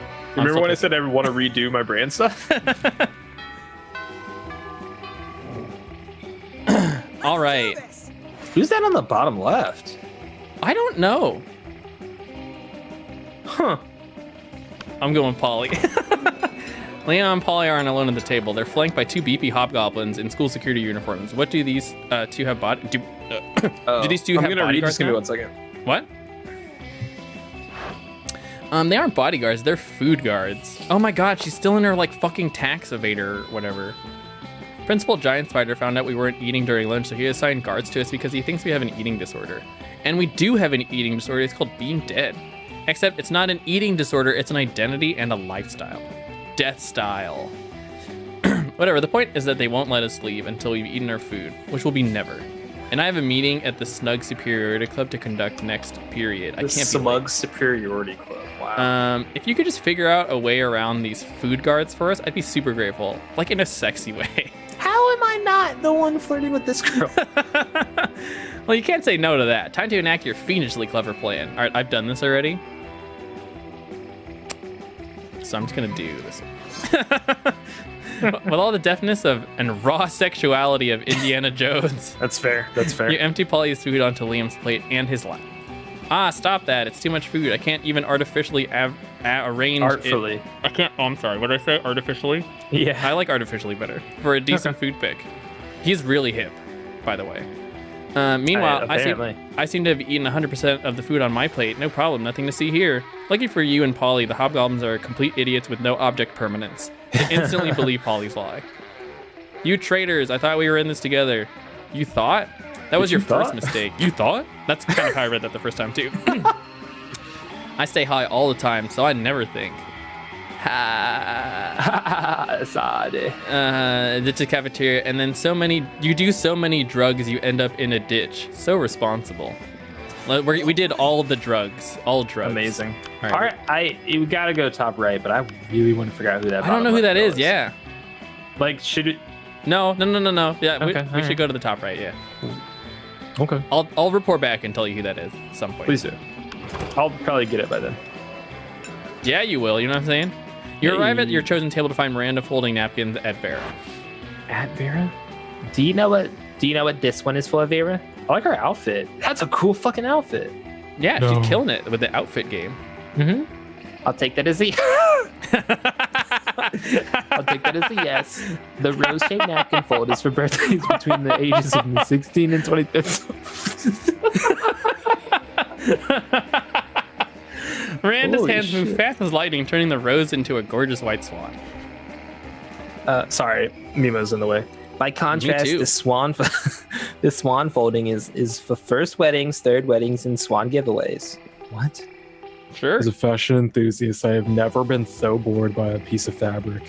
Remember still when I pissed. said I want to redo my brand stuff? All right. Who's that on the bottom left? I don't know. Huh. I'm going Polly. Leon and Polly aren't alone at the table. They're flanked by 2 beefy hobgoblins in school security uniforms. What do these 2 have body? Do these 2 I'm have gonna read. bodyguards Just give me now? 1 second. What? They aren't bodyguards. They're food guards. Oh my god, she's still in her like fucking tax evader or whatever. Principal Giant Spider found out we weren't eating during lunch, so he assigned guards to us because he thinks we have an eating disorder. And we do have an eating disorder. It's called being dead. Except it's not an eating disorder. It's an identity and a lifestyle. Death style. Whatever. The point is that they won't let us leave until we've eaten our food, which will be never. And I have a meeting at the Snug Superiority Club to conduct next period. I The can't be Smug late. Superiority Club. Wow. If you could just figure out a way around these food guards for us, I'd be super grateful. Like in a sexy way. How am I not the one flirting with this girl? Well, you can't say no to that. Time to enact your fiendishly clever plan. All right, I've done this already. So I'm just gonna do this. With all the deftness of and raw sexuality of Indiana Jones, That's fair. That's fair. you empty Polly's food onto Liam's plate and his lap. Ah, stop that. It's too much food. I can't even artificially arrange Artfully. it. I can't. Oh, I'm sorry. What did I say? Artificially? Yeah. I like artificially better for a decent food pick. He's really hip, by the way. Meanwhile, Apparently. I seem to have eaten 100% of the food on my plate. No problem. Nothing to see here. Lucky for you and Polly, the hobgoblins are complete idiots with no object permanence. They instantly believe Polly's lie. You traitors! I thought we were in this together. You thought? That was your first mistake. You thought? That's kind of how I read that the first time too. I stay high all the time, so I never think. Sorry. Ditch the cafeteria, and then you do so many drugs, you end up in a ditch. So responsible. We did all of the drugs. All drugs. Amazing. All All right. right. You gotta go top right, but I really want to figure out who that I don't know who that is. Yeah. Like, should it? No. Yeah, Okay, we all should right. go to the top right. Yeah. Okay. I'll report back and tell you who that is at some point. Please do. I'll probably get it by then. Yeah, you will. You know what I'm saying? You Hey. arrive at your chosen table to find Miranda folding napkins at Vera. At Vera? Do you know what this one is for, Vera? I like her outfit. That's a cool fucking outfit. Yeah, No. she's killing it with the outfit game. Mm-hmm. I'll take that as a I'll take that as a yes. The rose-shaped napkin fold is for birthdays between the ages of 16 and 23. Miranda's Holy hands move shit. fast as lightning, turning the rose into a gorgeous white swan. Sorry, Mimo's in the way. By contrast, too. the swan folding is for first weddings, third weddings, and swan giveaways. What? Sure. As a fashion enthusiast, I have never been so bored by a piece of fabric.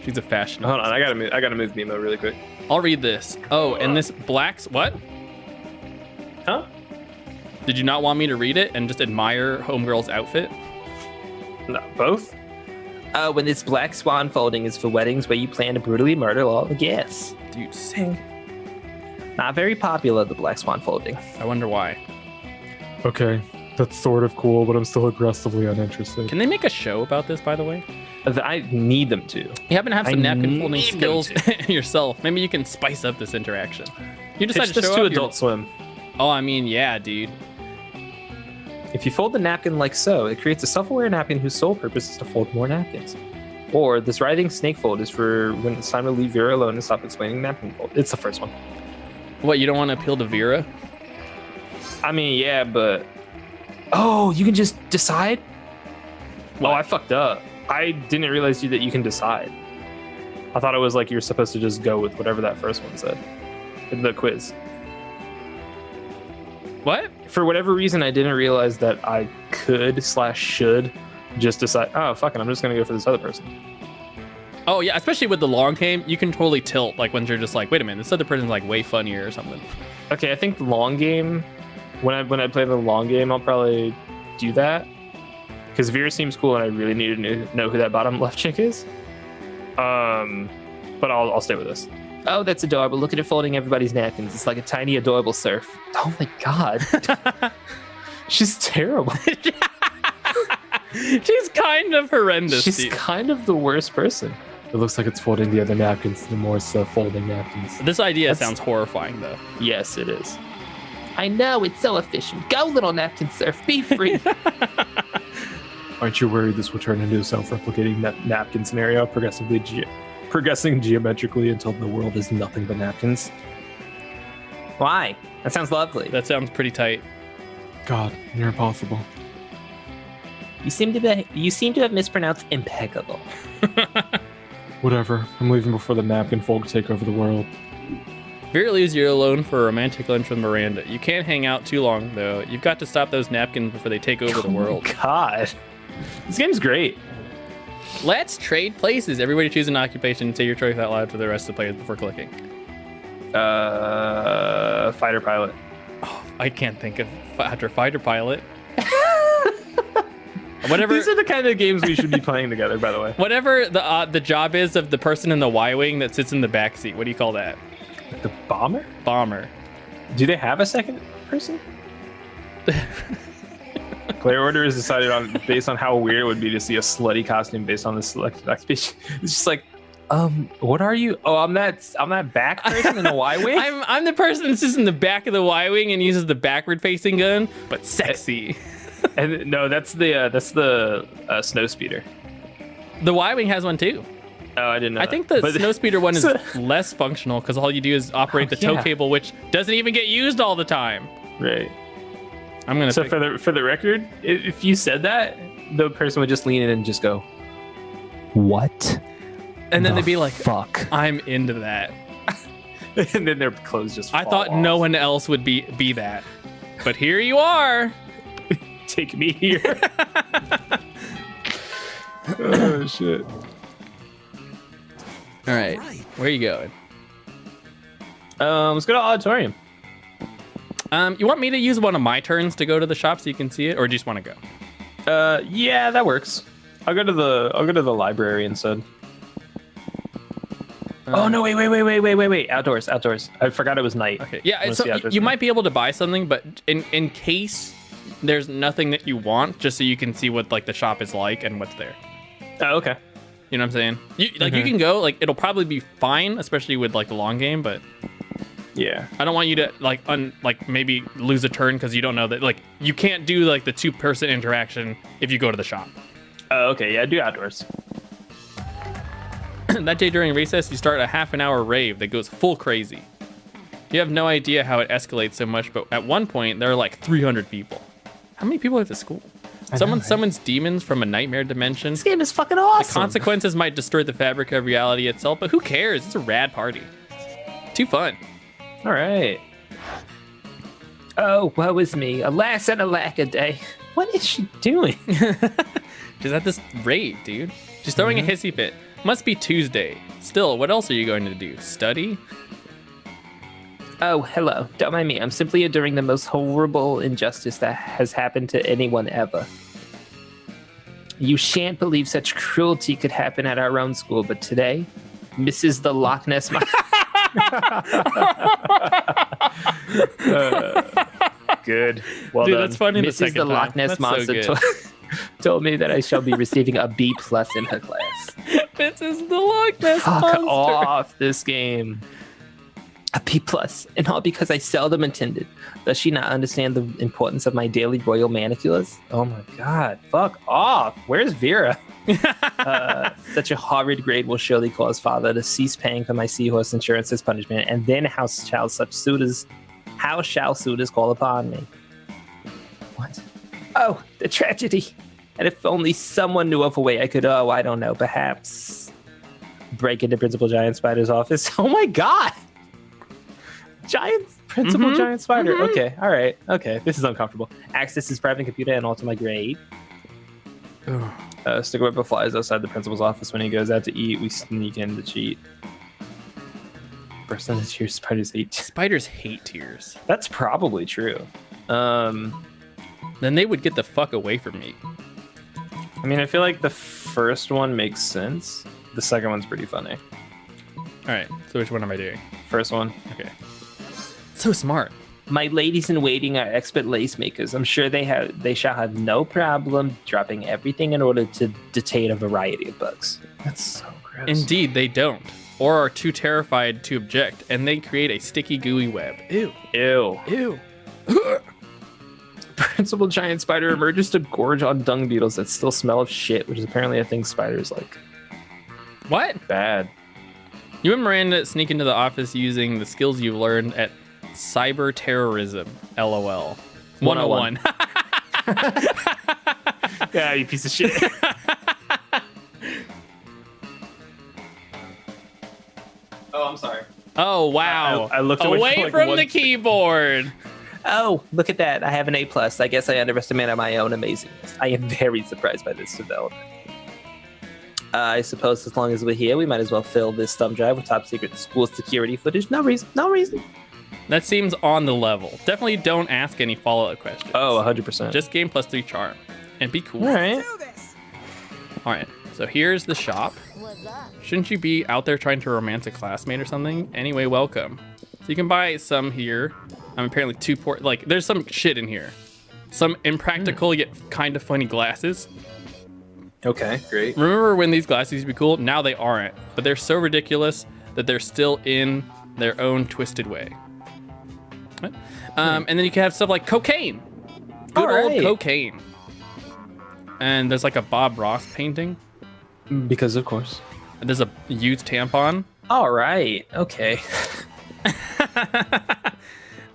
She's a fashion. Hold on, I gotta move Mimo really quick. I'll read this. Oh, and this black's what? Huh? Did you not want me to read it and just admire Homegirl's outfit? No, both. When this black swan folding is for weddings where you plan to brutally murder all the guests. Dude, sick. Not very popular, the black swan folding. I wonder why. Okay, that's sort of cool, but I'm still aggressively uninterested. Can they make a show about this, by the way? I need them to. You happen to have some I napkin folding need them skills yourself. Maybe you can spice up this interaction. You decide Pitch to this show to up your- Adult Swim. Oh, I mean, yeah, dude. If you fold the napkin like so, it creates a self-aware napkin whose sole purpose is to fold more napkins. Or this writhing snake fold is for when it's time to leave Vera alone and stop explaining napkin fold. It's the first one. What, you don't want to appeal to Vera? I mean, yeah, but Oh, you can just decide? oh, I fucked up. I didn't realize that you can decide. I thought it was like you're supposed to just go with whatever that first one said in the quiz. What? For whatever reason, I didn't realize that I could/should just decide. Oh, fuck it, I'm just gonna go for this other person. Oh, yeah, especially with the long game, you can totally tilt, like, when you're just like, wait a minute, this other person's, like, way funnier or something. Okay, I think the long game. When I play the long game, I'll probably do that because Vera seems cool, and I really need to know who that bottom left chick is. But I'll stay with this. Oh, that's adorable. Look at it folding everybody's napkins. It's like a tiny, adorable surf. Oh my god. She's terrible. She's kind of horrendous. She's Steve. kind of the worst person. It looks like it's folding the other napkins. The Morse folding napkins. This idea sounds horrifying, though. Yes, it is. I know, it's so efficient. Go, little napkin surf. Be free. Aren't you worried this will turn into a self-replicating napkin scenario, progressing geometrically until the world is nothing but napkins? Why? That sounds lovely. That sounds pretty tight. God, you're impossible. You seem to have mispronounced impeccable. Whatever. I'm leaving before the napkin folk take over the world. Vera leaves you alone for a romantic lunch with Miranda. You can't hang out too long, though. You've got to stop those napkins before they take over the world. God. This game's great. Let's trade places. Everybody choose an occupation and say your choice out loud for the rest of the players before clicking. Fighter pilot. Oh, I can't think of after fighter pilot. Whatever. These are the kind of games we should be playing together, by the way. Whatever the job is of the person in the Y-wing that sits in the back seat. What do you call that? The bomber? Bomber. Do they have a second person? Player order is decided on based on how weird it would be to see a slutty costume based on the selected occupation. It's just like, what are you? Oh, I'm that back person in a Y-wing. I'm the person that sits in the back of the Y-wing and uses the backward-facing gun, but sexy. And no, that's the snow speeder. The Y-wing has one too. Oh, I didn't know. I think the snow speeder one is less functional because all you do is operate the tow cable, which doesn't even get used all the time. Right. I'm gonna. So for the record, if you said that, the person would just lean in and just go, "What?" And then they'd be like, "Fuck." I'm into that. And then their clothes just. I fall thought off. no one else would be that, but here you are. Take me here. Oh shit. All right, where are you going? Let's go to auditorium. You want me to use one of my turns to go to the shop so you can see it, or do you just want to go? Yeah, that works. I'll go to the library instead. Oh no! Wait! Outdoors. I forgot it was night. Okay. Yeah. So you might be able to buy something, but in case there's nothing that you want, just so you can see what like the shop is like and what's there. Oh, okay. You know what I'm saying? You can go. Like it'll probably be fine, especially with like the long game, but. Yeah. I don't want you to like maybe lose a turn because you don't know that like you can't do like the 2-person interaction if you go to the shop. Oh, okay. Yeah, do outdoors. That day during recess, you start a half-an-hour rave that goes full crazy. You have no idea how it escalates so much, but at one point there are like 300 people. How many people are at the school? Someone summons demons from a nightmare dimension. This game is fucking awesome. The consequences might distort the fabric of reality itself, but who cares? It's a rad party. Too fun. All right. Oh, woe is me. Alas and alack a day. What is she doing? She's at this rave, dude. She's throwing a hissy fit. Must be Tuesday. Still, what else are you going to do? Study? Oh, hello. Don't mind me. I'm simply enduring the most horrible injustice that has happened to anyone ever. You shan't believe such cruelty could happen at our own school, but today, Mrs. the Loch Ness Good. Well Dude, done. that's funny. The Mrs. second the time. Loch Ness That's Monster so good. told me that I shall be receiving a B+ in her class. This is the Loch Ness Fuck Monster. off this game. A B+, and all because I seldom attended. Does she not understand the importance of my daily royal manicures? Oh my god. Fuck off. Where's Vera? Such a horrid grade will surely cause father to cease paying for my seahorse insurance as punishment, and then how shall suitors call upon me? What? Oh, the tragedy. And if only someone knew of a way I could, I don't know, perhaps break into Principal Giant Spider's office. Oh my god! Principal Giant Spider. Okay, all right. Okay, this is uncomfortable. Access his private computer and alter my grade. Sticker Whipper flies outside the principal's office. When he goes out to eat, we sneak in to cheat. Burst on the tears, spiders hate. Spiders hate tears. That's probably true. Then they would get the fuck away from me. I mean, I feel like the first one makes sense. The second one's pretty funny. All right, so which one am I doing? First one. Okay. So smart. My ladies in waiting are expert lace makers. I'm sure they shall have no problem dropping everything in order to detain a variety of bugs. That's so gross. Indeed, they don't, or are too terrified to object, and they create a sticky, gooey web. Ew. Ew. Ew. Principal giant spider emerges to gorge on dung beetles that still smell of shit, which is apparently a thing spiders like. What? Bad. You and Miranda sneak into the office using the skills you've learned at cyber terrorism. LOL. 101. Yeah, you piece of shit. Oh, I'm sorry. Oh, wow. I looked away for, like, from one the second. keyboard. Oh, look at that. I have an A+. I guess I underestimated my own amazingness. I am very surprised by this development. I suppose as long as we're here, we might as well fill this thumb drive with top secret school security footage. No reason. That seems on the level. Definitely don't ask any follow-up questions. Oh, 100%. Just game plus 3 charm. And be cool. all right. All right. So here's the shop. Shouldn't you be out there trying to romance a classmate or something? Anyway, welcome. So you can buy some here. I'm apparently too poor. Like, there's some shit in here. Some impractical yet kind of funny glasses. Okay, great. Remember when these glasses used to be cool? Now they aren't. But they're so ridiculous that they're still in their own twisted way. What? And then you can have stuff like cocaine. Good old Alright. cocaine. And there's like a Bob Ross painting. Because of course. And there's a used tampon. All right. Okay.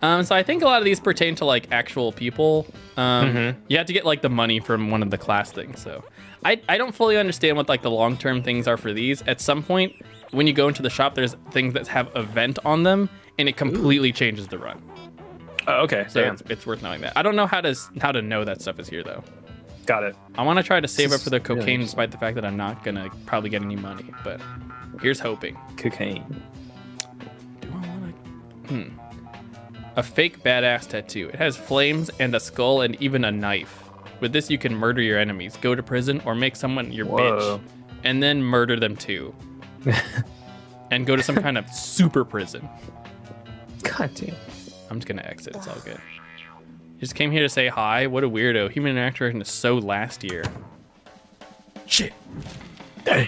So I think a lot of these pertain to like actual people. You have to get like the money from one of the class things. So I don't fully understand what like the long-term things are for these. At some point, when you go into the shop, there's things that have event on them, and it completely changes the run. Oh, okay. So Damn. it's worth knowing that. I don't know how to know that stuff is here though. Got it. I want to try to save up for the This is really cocaine, interesting. despite the fact that I'm not gonna probably get any money. But here's hoping. Cocaine. Do I want to? A fake badass tattoo. It has flames and a skull and even a knife. With this, you can murder your enemies, go to prison, or make someone your Whoa. bitch, and then murder them too. And go to some kind of super prison. God damn. I'm just gonna exit. It's all good. You just came here to say hi. What a weirdo. Human interaction is so last year. Shit. Damn.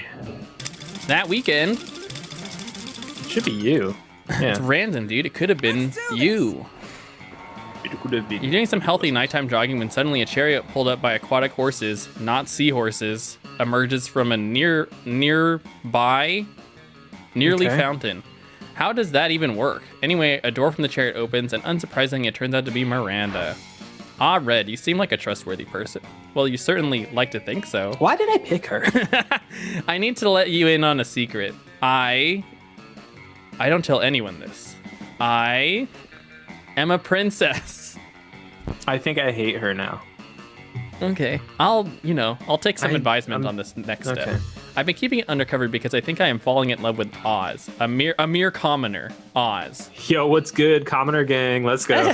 That weekend, Should be you. it's Yeah. random, dude. It could have been you. It could have been. You're doing some healthy nighttime jogging when suddenly a chariot pulled up by aquatic horses, not seahorses, emerges from a nearly Okay. fountain. How does that even work? Anyway, a door from the chariot opens, and unsurprisingly, it turns out to be Miranda. Ah, Red, you seem like a trustworthy person. Well, you certainly like to think so. Why did I pick her? I need to let you in on a secret. I don't tell anyone this. I am a princess. I think I hate her now. Okay. I'll take some advisement I'm- on this next okay. step. I've been keeping it undercover because I think I am falling in love with Oz, a mere commoner, Oz. Yo, what's good? Commoner gang, let's go.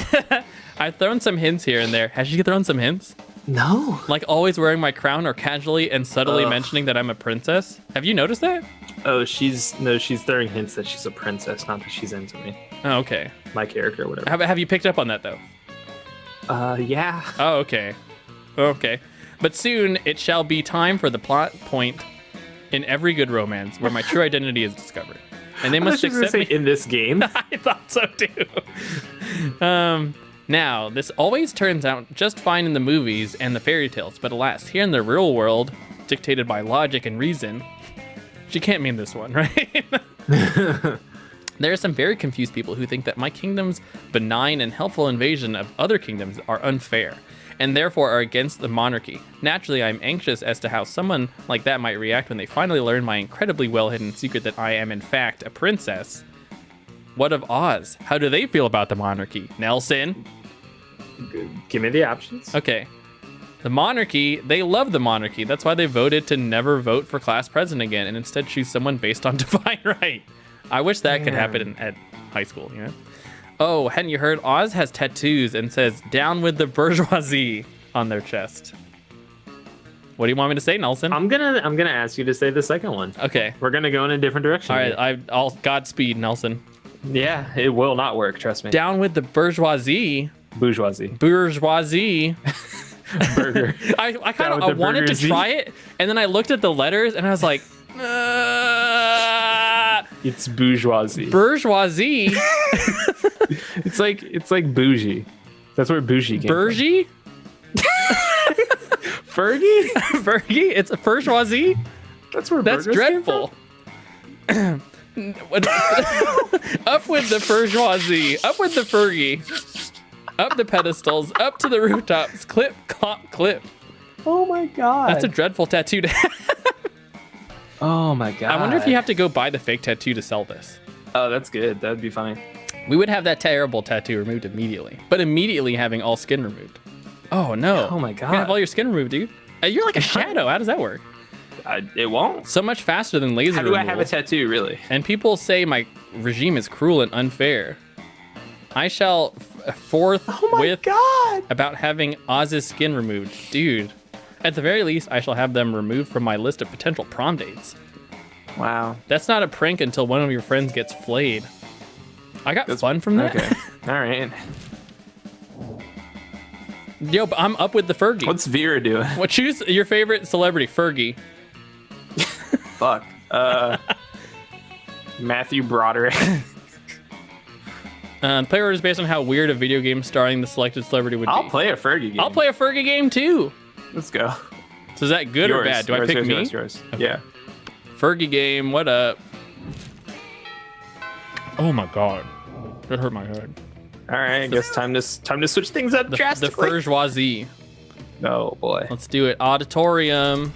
I've thrown some hints here and there. Has she thrown some hints? No. Like always wearing my crown or casually and subtly Ugh. mentioning that I'm a princess? Have you noticed that? Oh, she's throwing hints that she's a princess, not that she's into me. Oh, okay. My character or whatever. Have you picked up on that though? Yeah. Oh, okay. Okay. But soon it shall be time for the plot point in every good romance where my true identity is discovered. And they I must thought you were gonna accept say me. in this game. I thought so too. Now, this always turns out just fine in the movies and the fairy tales, but alas, here in the real world, dictated by logic and reason, she can't mean this one, right? There are some very confused people who think that my kingdom's benign and helpful invasion of other kingdoms are unfair, and therefore are against the monarchy. Naturally, I'm anxious as to how someone like that might react when they finally learn my incredibly well-hidden secret that I am in fact a princess. What of Oz? How do they feel about the monarchy? Nelson? Give me the options. Okay. The monarchy, they love the monarchy. That's why they voted to never vote for class president again and instead choose someone based on divine right. I wish that could happen at high school, you know? Oh, hadn't you heard? Oz has tattoos and says, "Down with the bourgeoisie" on their chest. What do you want me to say, Nelson? I'm gonna ask you to say the second one. Okay. We're gonna go in a different direction. All here. right. I'll Godspeed, Nelson. Yeah, it will not work. Trust me. Down with the bourgeoisie. Bourgeoisie. Bourgeoisie. Burger. I kind Down of with I the wanted to burgersy. try it, and then I looked at the letters, and I was like, It's bourgeoisie. bourgeoisie. It's like bougie. That's where bougie came Bourgie? from. Fergie? Fergie? It's a bourgeoisie? That's where That's burgers came dreadful. Up with the bourgeoisie. Up with the Fergie. Up the pedestals. Up to the rooftops. Clip, clop, clip. from? Oh my god. That's a dreadful tattoo to have. Oh my god. I wonder if you have to go buy the fake tattoo to sell this. Oh, that's good. That'd be fine. We would have that terrible tattoo removed immediately. But immediately having all skin removed. Oh no. Oh my You're gonna have god. all your skin removed, dude. You're like a shadow. How does that work? It won't. So much faster than laser How do I removal. have a tattoo, really? And people say my regime is cruel and unfair. I shall forthwith god. about having Oz's skin removed. Dude, at the very least, I shall have them removed from my list of potential prom dates. Wow. That's not a prank until one of your friends gets flayed. I got fun from that. Okay. All right. Yo, but I'm up with the Fergie. What's Vera doing? What, choose your favorite celebrity, Fergie. Fuck. Matthew Broderick. The player order is based on how weird a video game starring the selected celebrity would I'll be. play a Fergie game. I'll play a Fergie game too. Let's go. So is that good or bad? Do I pick me? Yours. Yeah. Fergie game, what up? Oh my god. That hurt my head. All right. I guess time to switch things up The drastically. bourgeoisie. Oh boy. Let's do it. Auditorium.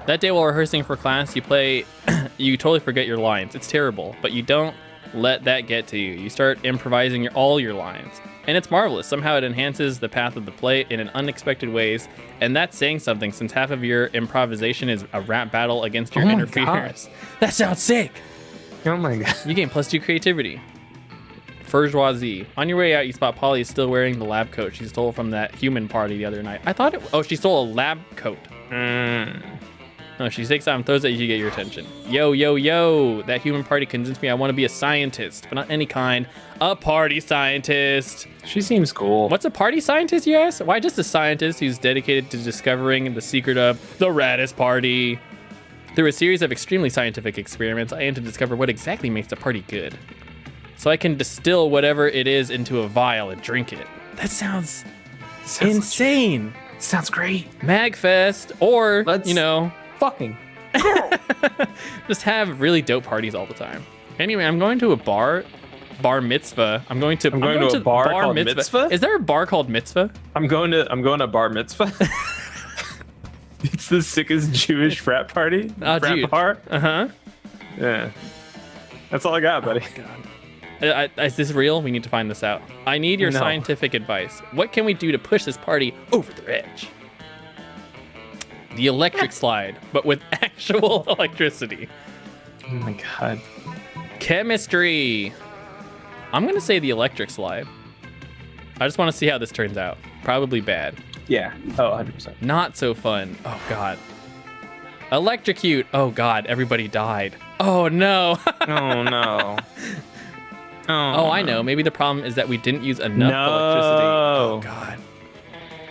That day while rehearsing for class, you totally forget your lines. It's terrible, but you don't let that get to you. You start improvising all your lines. And it's marvelous. Somehow it enhances the path of the play in an unexpected ways. And that's saying something since half of your improvisation is a rap battle against your Oh my inner fears. That sounds sick. Oh my god. You gain +2 creativity. Bourgeoisie. On your way out, you spot Polly is still wearing the lab coat she stole from that human party the other night. I thought she stole a lab coat. No, she takes out and throws it at you to get your attention. Yo, yo, yo. That human party convinced me I want to be a scientist, but not any kind. A party scientist. She seems cool. What's a party scientist, you ask? Why, just a scientist who's dedicated to discovering the secret of the raddest party. Through a series of extremely scientific experiments, I aim to discover what exactly makes a party good. So I can distill whatever it is into a vial and drink it. That sounds insane. Sounds great. Magfest, or, Let's- Fucking. just have really dope parties all the time. Anyway, I'm going to a bar mitzvah. I'm going to a bar called mitzvah? Is there a bar called mitzvah? I'm going to bar mitzvah. It's the sickest Jewish frat party. Oh, frat dude. bar. Uh-huh. Yeah. That's all I got, buddy. Is this real? We need to find this out. I need your No. scientific advice. What can we do to push this party over the edge? The electric slide, but with actual electricity. Oh my god. Chemistry. I'm going to say the electric slide. I just want to see how this turns out. Probably bad. Yeah. Oh, 100%. Not so fun. Oh, God. Electrocute. Oh, God. Everybody died. Oh, no. Oh no. Oh, I know. Maybe the problem is that we didn't use enough electricity. Oh, God.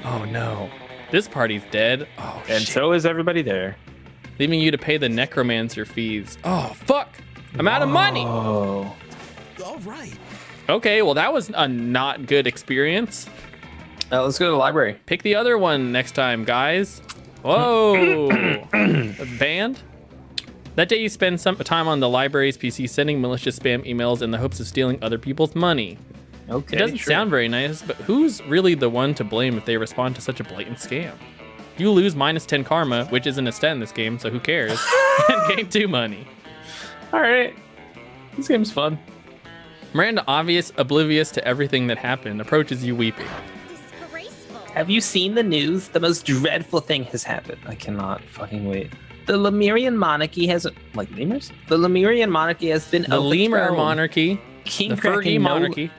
Oh, no. This party's dead. Oh, And shit. so is everybody there. Leaving you to pay the necromancer fees. Oh, fuck. I'm out of money. Oh. All right. Okay, well, that was a not good experience. Let's go to the library. Pick the other one next time, guys. Whoa. Banned? That day you spend some time on the library's PC sending malicious spam emails in the hopes of stealing other people's money. Okay. It doesn't sound very nice, but who's really the one to blame if they respond to such a blatant scam? You lose -10 karma, which isn't a stat in this game, so who cares? And gain 2 money. All right. This game's fun. Miranda, oblivious to everything that happened, approaches you weeping. Disgraceful. Have you seen the news? The most dreadful thing has happened. I cannot fucking wait. The Lemurian monarchy has like lemurs. The Lemurian monarchy has been The lemur overthrown. monarchy, King the Fergie Kraken monarchy.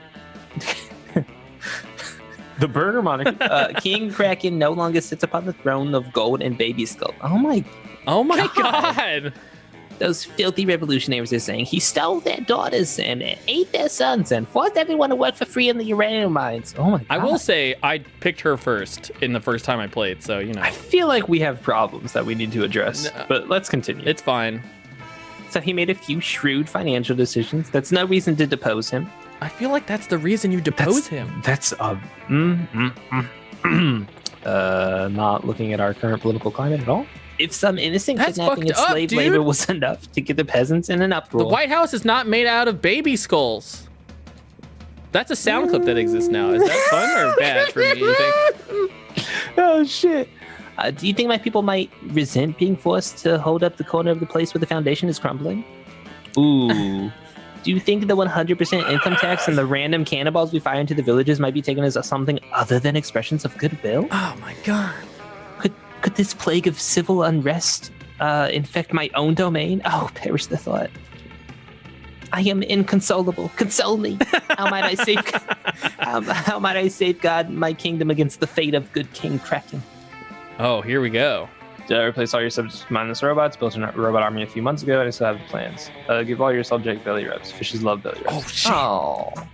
The Burger Monarchy. King Kraken no longer sits upon the throne of gold and baby skull. Oh my! Oh my God. god! Those filthy revolutionaries are saying he stole their daughters and ate their sons and forced everyone to work for free in the uranium mines. Oh my god. I will say I picked her first in the first time I played, so you know. I feel like we have problems that we need to address, but let's continue. It's fine. So he made a few shrewd financial decisions. That's no reason to depose him. I feel like that's the reason you depose him. That's not looking at our current political climate at all. If some innocent That's kidnapping and fucked up, slave dude. labor was enough to get the peasants in an The uproar, White House is not made out of baby skulls. That's a sound clip that exists now. Is that fun or bad for me, you think? oh shit. Do you think my people might resent being forced to hold up the corner of the place where the foundation is crumbling? Ooh. Do you think the 100% income tax and the random cannonballs we fire into the villages might be taken as something other than expressions of goodwill? Oh my god. Could this plague of civil unrest infect my own domain? Oh, perish the thought. I am inconsolable. Console me. How might I how might I safeguard my kingdom against the fate of good King Kraken? Oh, here we go. Replace all your subjects with mindless robots. Built a robot army a few months ago. I still have the plans. Give all your subject belly rubs. Fishes love belly rubs. Oh shit.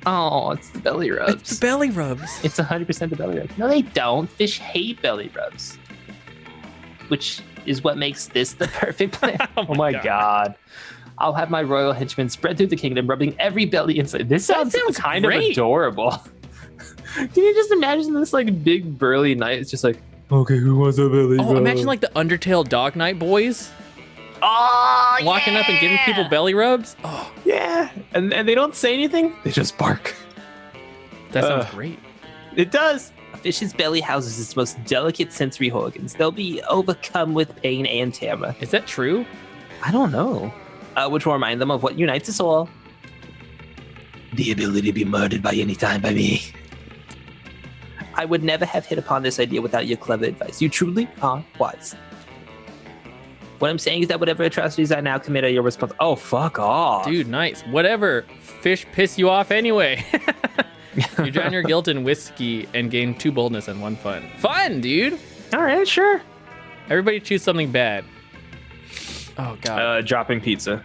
Oh, it's the belly rubs. It's the belly rubs. It's 100% the belly rubs. No, they don't. Fish hate belly rubs. Which is what makes this the perfect plan. Oh my god. I'll have my royal henchmen spread through the kingdom, rubbing every belly inside. This sounds kind great. of adorable. Can you just imagine this like big burly knight? It's just like, Okay, who wants a belly Oh, rub? imagine like the Undertale Dog Knight boys Oh, walking up and giving people belly rubs. Oh, yeah. And they don't say anything. They just bark. that sounds great. It does. A fish's belly houses its most delicate sensory organs. They'll be overcome with pain and terror. Is that true? I don't know. Which will remind them of what unites us all. The ability to be murdered by any time by me. I would never have hit upon this idea without your clever advice. You truly are wise. What I'm saying is that whatever atrocities I now commit are your responsibility. Oh, fuck off. Dude, nice. Whatever. Fish piss you off anyway. You drown your guilt in whiskey and gain 2 boldness and 1 fun. Fun, dude. All right, sure. Everybody choose something bad. Oh god, Dropping pizza.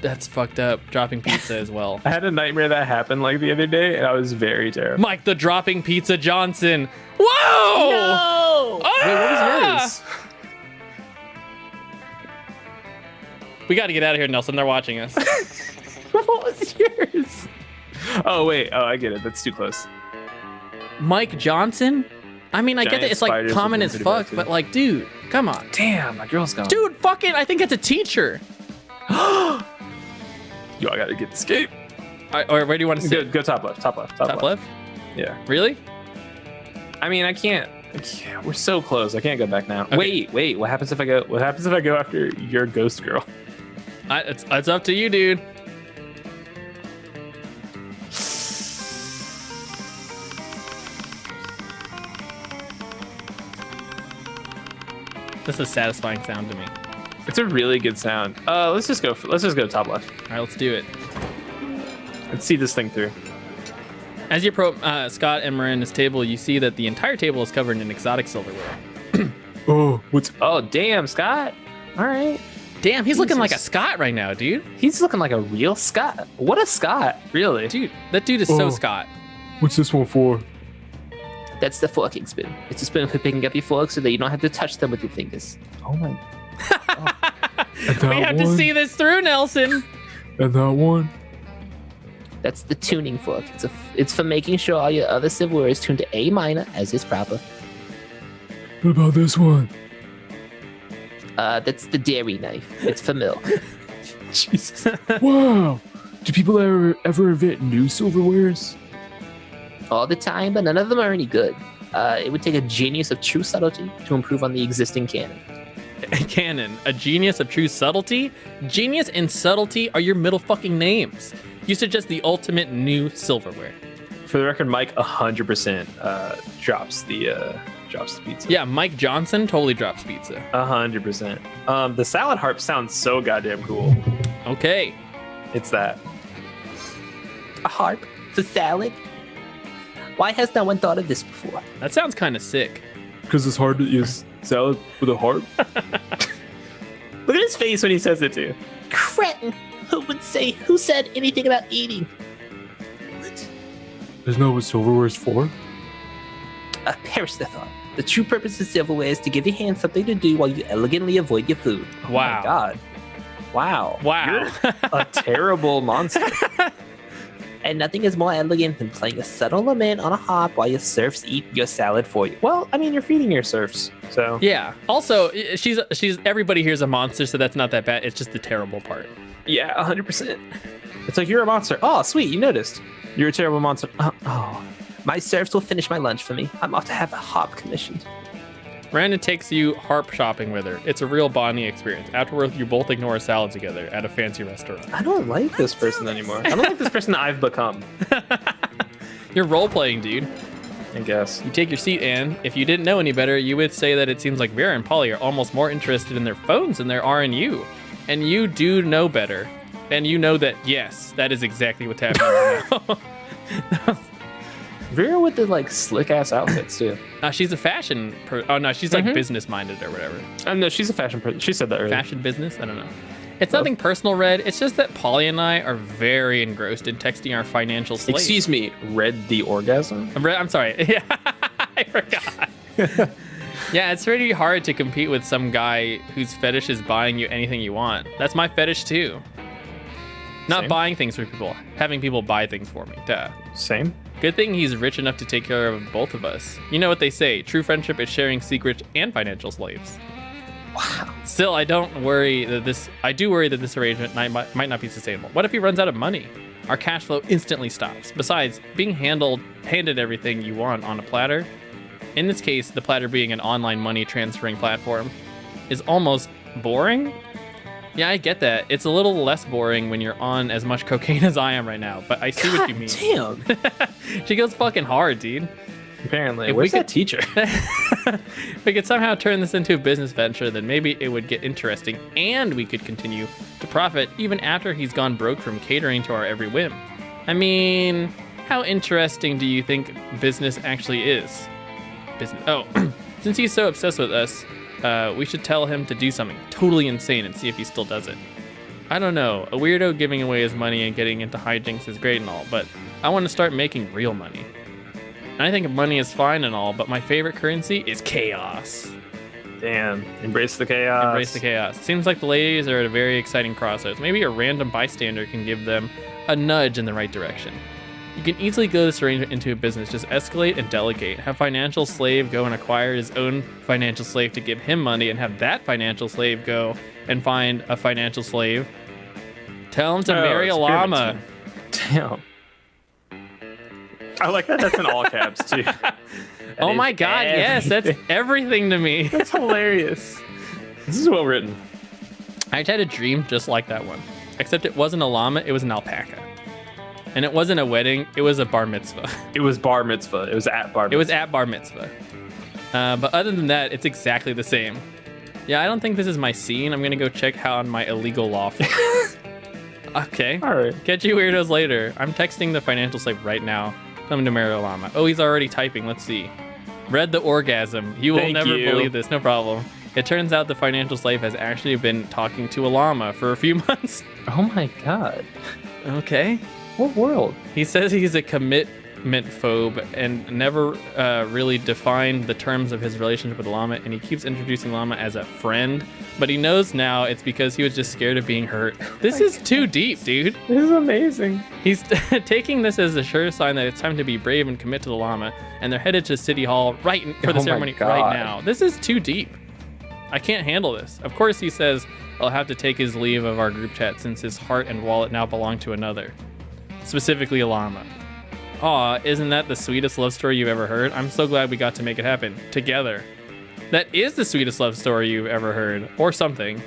that's fucked up. Dropping pizza as well. I had a nightmare that happened like the other day, and I was very terrified. Mike the dropping pizza Johnson. Whoa! No! Ah! Wait, what was yours? We got to get out of here, Nelson. They're watching us. What was yours? Oh wait. Oh, I get it. That's too close. Mike Johnson? I mean, I get Giant that it's like spiders common have as been pretty fuck, bad, too. but like, dude, come on. Damn, my girl's gone. Dude, fucking, I think it's a teacher. Yo, I gotta get this game. Or where do you want to sit? Go top left. Top left. Top left? Yeah. Really? I mean, I can't. We're so close. I can't go back now. Okay. Wait. What happens if I go? What happens if I go after your ghost girl? It's up to you, dude. This is a satisfying sound to me. It's a really good sound. Let's just go top left. All right, let's do it. Let's see this thing through. As you approach Scott and Miranda's table, you see that the entire table is covered in exotic silverware. Oh, what's Oh, damn, Scott. All right. Damn, he's looking like a Jesus. Scott right now, dude. He's looking like a real Scott. What a Scott, really. Dude, that dude is so Oh. Scott. what's this one for? That's the forking spoon. It's a spoon for picking up your fork so that you don't have to touch them with your fingers. Oh my. And that We have to one? see this through, Nelson. And that one? That's the tuning fork. It's for making sure all your other silverware is tuned to A minor as is proper. What about this one? That's the dairy knife. It's for milk. Jesus. Wow! Do people ever invent new silverwares? All the time, but none of them are any good. It would take a genius of true subtlety to improve on the existing canon. Canon, a genius of true subtlety. Genius and subtlety are your middle fucking names. You suggest the ultimate new silverware. For the record, Mike 100% drops the pizza. Yeah, Mike Johnson totally drops pizza. 100%. The salad harp sounds so goddamn cool. Okay. It's that. A harp for salad? Why has no one thought of this before? That sounds kind of sick. Because it's hard to use salad with a harp? Look at his face when he says it too. Cretin! Who said anything about eating? There's no silverware's for? Perish the thought. The true purpose of silverware is to give your hands something to do while you elegantly avoid your food. Oh Wow. my god. Wow. Wow. A terrible monster. And nothing is more elegant than playing a subtle lament on a harp while your serfs eat your salad for you. Well, I mean, you're feeding your serfs, so. Yeah. Also, she's everybody here's a monster, so that's not that bad. It's just the terrible part. Yeah, 100%. It's like, you're a monster. Oh, sweet, you noticed. You're a terrible monster. Oh. My serfs will finish my lunch for me. I'm off to have a harp commissioned. Miranda takes you harp shopping with her. It's a real bonding experience. Afterwards, you both ignore a salad together at a fancy restaurant. I don't like this person anymore. I don't like this person I've become, You're role-playing, dude. I guess. You take your seat, and if you didn't know any better, you would say that it seems like Vera and Polly are almost more interested in their phones than they are in you. And you do know better. And you know that, yes, that is exactly what's happening right now. Vera with the like slick ass outfits too. She's a fashion oh no, she's like business minded or whatever. No, she's a fashion person. She said that earlier. Fashion business? I don't know. It's nothing personal, Red. It's just that Polly and I are very engrossed in texting our financial slaves. Excuse me, read the orgasm? I'm sorry. Yeah, I forgot. Yeah, it's really hard to compete with some guy whose fetish is buying you anything you want. That's my fetish too. Not Same. buying things for people, having people buy things for me. Duh. Same. Good thing he's rich enough to take care of both of us. You know what they say, true friendship is sharing secrets and financial slaves. Wow. Still, I do worry that this arrangement might not be sustainable. What if he runs out of money? Our cash flow instantly stops. Besides, being handed everything you want on a platter, in this case, the platter being an online money transferring platform, is almost boring. Yeah, I get that. It's a little less boring when you're on as much cocaine as I am right now, but I see what you mean. Damn. She goes fucking hard, dude. Apparently. If Where's we that teacher? If we could somehow turn this into a business venture, then maybe it would get interesting and we could continue to profit even after he's gone broke from catering to our every whim. I mean, how interesting do you think business actually is? Since he's so obsessed with us, we should tell him to do something totally insane and see if he still does it. I don't know, a weirdo giving away his money and getting into hijinks is great and all, but I want to start making real money. And I think money is fine and all, but my favorite currency is chaos. Damn. Embrace the chaos. Embrace the chaos. Seems like the ladies are at a very exciting crossroads. Maybe a random bystander can give them a nudge in the right direction. You can easily go this arrangement into a business. Just escalate and delegate. Have financial slave go and acquire his own financial slave to give him money, and have that financial slave go and find a financial slave. Tell him to marry a it's a llama. pyramid scheme. Damn. I like that. That's in all caps too. Oh my god, yes, that's everything to me. That's hilarious. This is well written. I had a dream just like that one. Except it wasn't a llama, it was an alpaca. And it wasn't a wedding, it was a bar mitzvah. It was bar mitzvah. It was at bar mitzvah. It was at bar mitzvah. But other than that, it's exactly the same. Yeah, I don't think this is my scene. I'm gonna go check how on my illegal law form. Okay. All right. Catch you weirdos later. I'm texting the financial slave right now. Tell him to marry a llama. Oh, he's already typing. Let's see. Read the orgasm. You will Thank never you. believe this. No problem. It turns out the financial slave has actually been talking to a llama for a few months. Oh my god. Okay. What world? He says he's a commitment phobe and never really defined the terms of his relationship with Llama, and he keeps introducing Llama as a friend, but he knows now it's because he was just scared of being hurt. This is too deep, dude. This is amazing. He's taking this as a sure sign that it's time to be brave and commit to the Llama, and they're headed to City Hall for the Oh my ceremony God. right now. This is too deep. I can't handle this. Of course, he says I'll have to take his leave of our group chat since his heart and wallet now belong to another, specifically a llama. Aw, isn't that the sweetest love story you've ever heard? I'm so glad we got to make it happen together. That is the sweetest love story you've ever heard, or something.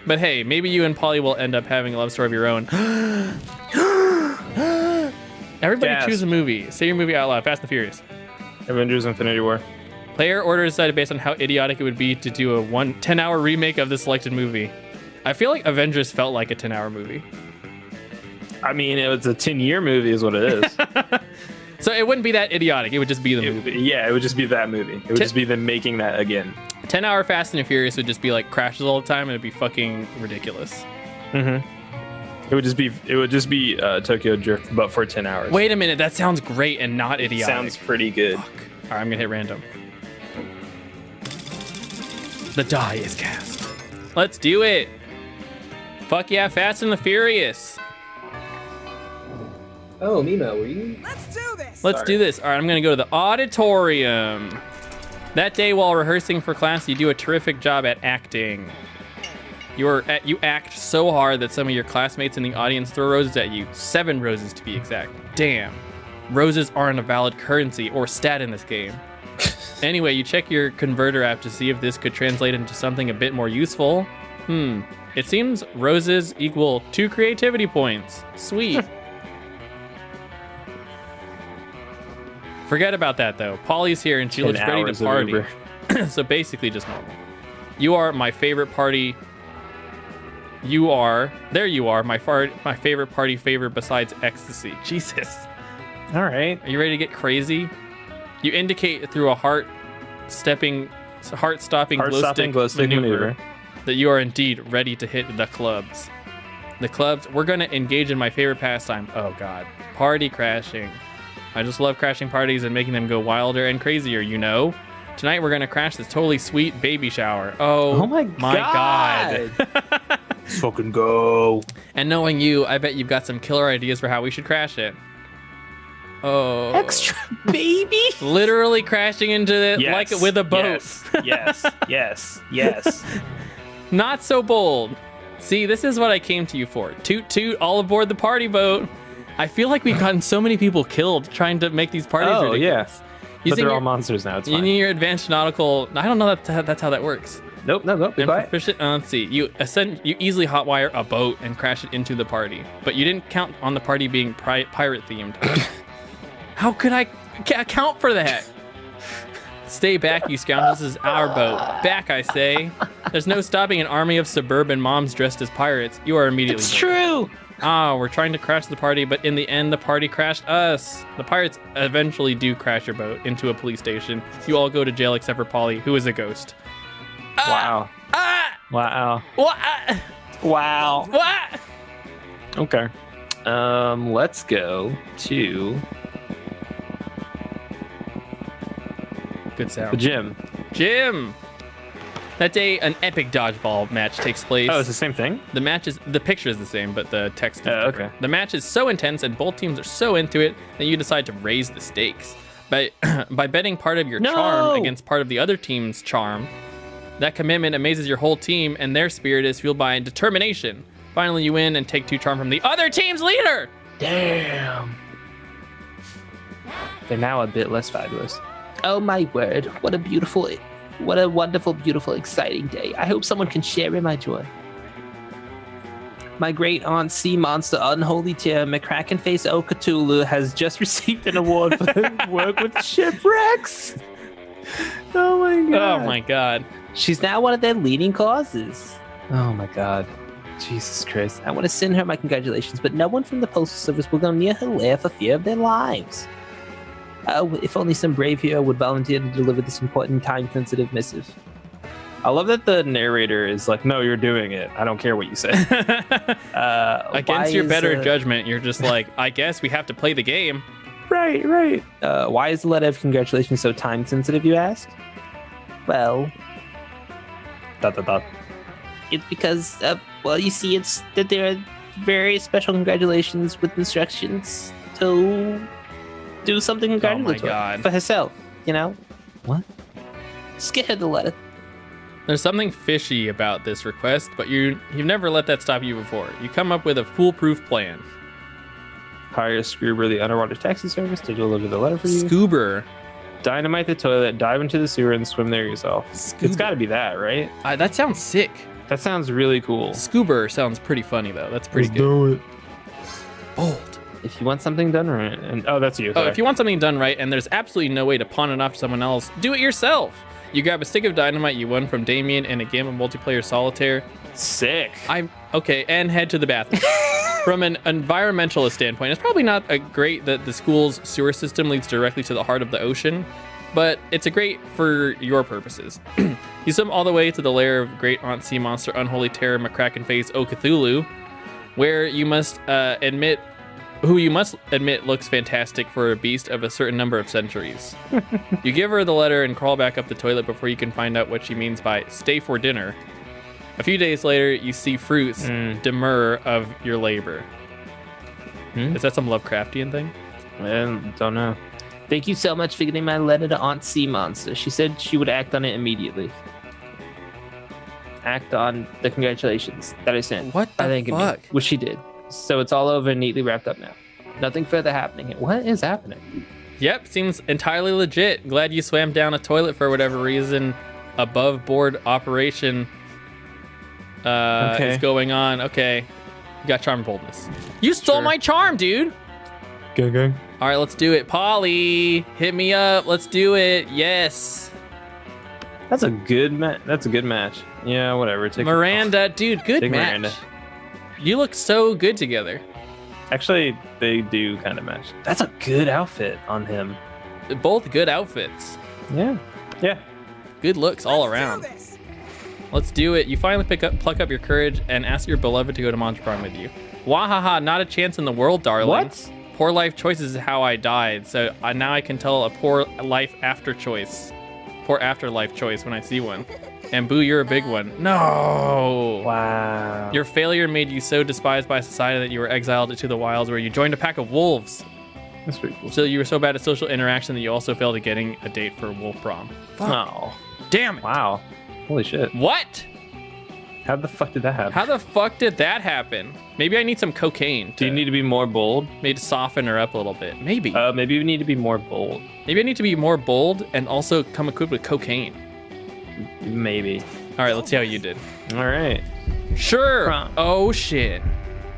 But hey, maybe you and Polly will end up having a love story of your own. Everybody Gasp. choose a movie. Say your movie out loud. Fast and Furious. Avengers Infinity War. Player order decided based on how idiotic it would be to do a 10-hour remake of the selected movie. I feel like Avengers felt like a 10-hour movie. I mean, it was a 10-year movie is what it is. So it wouldn't be that idiotic. It would just be the movie. Yeah, it would just be that movie. It would just be them making that again. 10-hour Fast and Furious would just be like crashes all the time, and it'd be fucking ridiculous. Mm-hmm. It would just be Tokyo Drift, but for 10 hours. Wait a minute, that sounds great and not idiotic. Sounds pretty good. Fuck. All right, I'm gonna hit random. The die is cast. Let's do it. Fuck yeah, Fast and the Furious. Oh, Mimo, were you? Let's do this. Let's do this. All right, I'm gonna go to the auditorium. That day while rehearsing for class, you do a terrific job at acting. You act so hard that some of your classmates in the audience throw roses at you. 7 roses to be exact. Damn. Roses aren't a valid currency or stat in this game. Anyway, you check your converter app to see if this could translate into something a bit more useful. It seems roses equal 2 creativity points. Sweet. Forget about that though. Polly's here and she looks ready to party. So basically just normal. You are my favorite party. You are my favorite party favorite besides ecstasy. Jesus. All right. Are you ready to get crazy? You indicate through a heart-stopping glow stick maneuver that you are indeed ready to hit the clubs. The clubs, we're going to engage in my favorite pastime. Oh God, party crashing. I just love crashing parties and making them go wilder and crazier, you know? Tonight we're going to crash this totally sweet baby shower. Oh my God. Let's fucking go. And knowing you, I bet you've got some killer ideas for how we should crash it. Oh. Extra baby? Literally crashing into it like with a boat. Yes. Not so bold. See, this is what I came to you for. Toot toot, all aboard the party boat. I feel like we've gotten so many people killed trying to make these parties ridiculous. But they're all monsters now. It's fine. Using your advanced nautical, I don't know that's how that works. Nope. Be quiet. Proficient, let's see. You easily hotwire a boat and crash it into the party, but you didn't count on the party being pirate themed. How could I account for that? Stay back, you scoundrels. This is our boat. Back, I say. There's no stopping an army of suburban moms dressed as pirates. You are immediately. It's true. We're trying to crash the party, but in the end, the party crashed us. The pirates eventually do crash your boat into a police station. You all go to jail except for Polly, who is a ghost. Wow. Wow. What? Okay. Let's go to Good the sound. gym. That day, an epic dodgeball match takes place. Oh, it's the same thing? The picture is the same, but the text is different. Okay. The match is so intense and both teams are so into it that you decide to raise the stakes. By betting part of your charm against part of the other team's charm, that commitment amazes your whole team and their spirit is fueled by determination. Finally, you win and take 2 charm from the other team's leader. Damn. They're now a bit less fabulous. Oh my word. What a wonderful, beautiful, exciting day. I hope someone can share in my joy. My great aunt sea monster unholy tear McCracken face O Cthulhu has just received an award for her work with shipwrecks. Oh my god. Oh my god. She's now one of their leading causes. Oh my god. Jesus Christ. I want to send her my congratulations, but no one from the Postal Service will go near her lair for fear of their lives. Oh, if only some brave hero would volunteer to deliver this important, time-sensitive missive. I love that the narrator is like, no, you're doing it. I don't care what you say. Against your better judgment, you're just like, I guess we have to play the game. Right. Why is the letter of congratulations so time-sensitive, you ask? Well... ... It's because, you see, it's that there are very special congratulations with instructions to do something congratulatory for herself, you know? What? Just get her the letter. There's something fishy about this request, but you've never let that stop you before. You come up with a foolproof plan. Hire Scuba, the underwater taxi service, to deliver the letter for you. Scuba. Dynamite the toilet, dive into the sewer, and swim there yourself. Scuba. It's got to be that, right? That sounds sick. That sounds really cool. Scuba sounds pretty funny, though. That's pretty good. Do it. Bold. If you want something done right, and that's you. Oh, if you want something done right, and there's absolutely no way to pawn it off to someone else, do it yourself. You grab a stick of dynamite you won from Damien in a game of multiplayer solitaire. Sick. And head to the bathroom. From an environmentalist standpoint, it's probably not great that the school's sewer system leads directly to the heart of the ocean. but it's a great for your purposes. You swim all the way to the lair of great aunt sea monster unholy terror McCracken face O Cthulhu, where you must admit looks fantastic for a beast of a certain number of centuries. You give her the letter and crawl back up the toilet before you can find out what she means by stay for dinner. A few days later, you see fruits demur of your labor. Is that some Lovecraftian thing? Don't know. Thank you so much for getting my letter to Aunt Sea Monster. She said she would act on it immediately. Act on the congratulations that I sent. What the I think fuck? which she did. So it's all over and neatly wrapped up now. Nothing further happening here. What is happening? Yep, seems entirely legit. Glad you swam down a toilet for whatever reason. Above board operation is going on. Okay. You got charm and boldness. You stole my charm, dude. Gang. All right, let's do it. Polly, hit me up. Let's do it. Yes. That's a good match. Yeah, whatever. Take Miranda, dude, good Take match. Miranda. You look so good together. Actually, they do kind of match. That's a good outfit on him. Both good outfits. Yeah. Good looks all around. Let's do it. You finally pluck up your courage and ask your beloved to go to Monster Prom with you. Wahaha, not a chance in the world, darling. What? Poor life choices is how I died, so now I can tell a poor life after choice. Poor afterlife choice when I see one. And boo, you're a big one. No! Wow. Your failure made you so despised by society that you were exiled to the wilds where you joined a pack of wolves. That's pretty cool. So you were so bad at social interaction that you also failed at getting a date for Wolf Prom. Oh. Damn it. Wow. Holy shit. What? How the fuck did that happen? How the fuck did that happen? Maybe I need some cocaine. Do you need to be more bold? Maybe to soften her up a little bit. Maybe. Maybe you need to be more bold. Maybe I need to be more bold and also come equipped with cocaine. Maybe. All right, let's see how you did. All right. Sure. Prom. Oh, shit.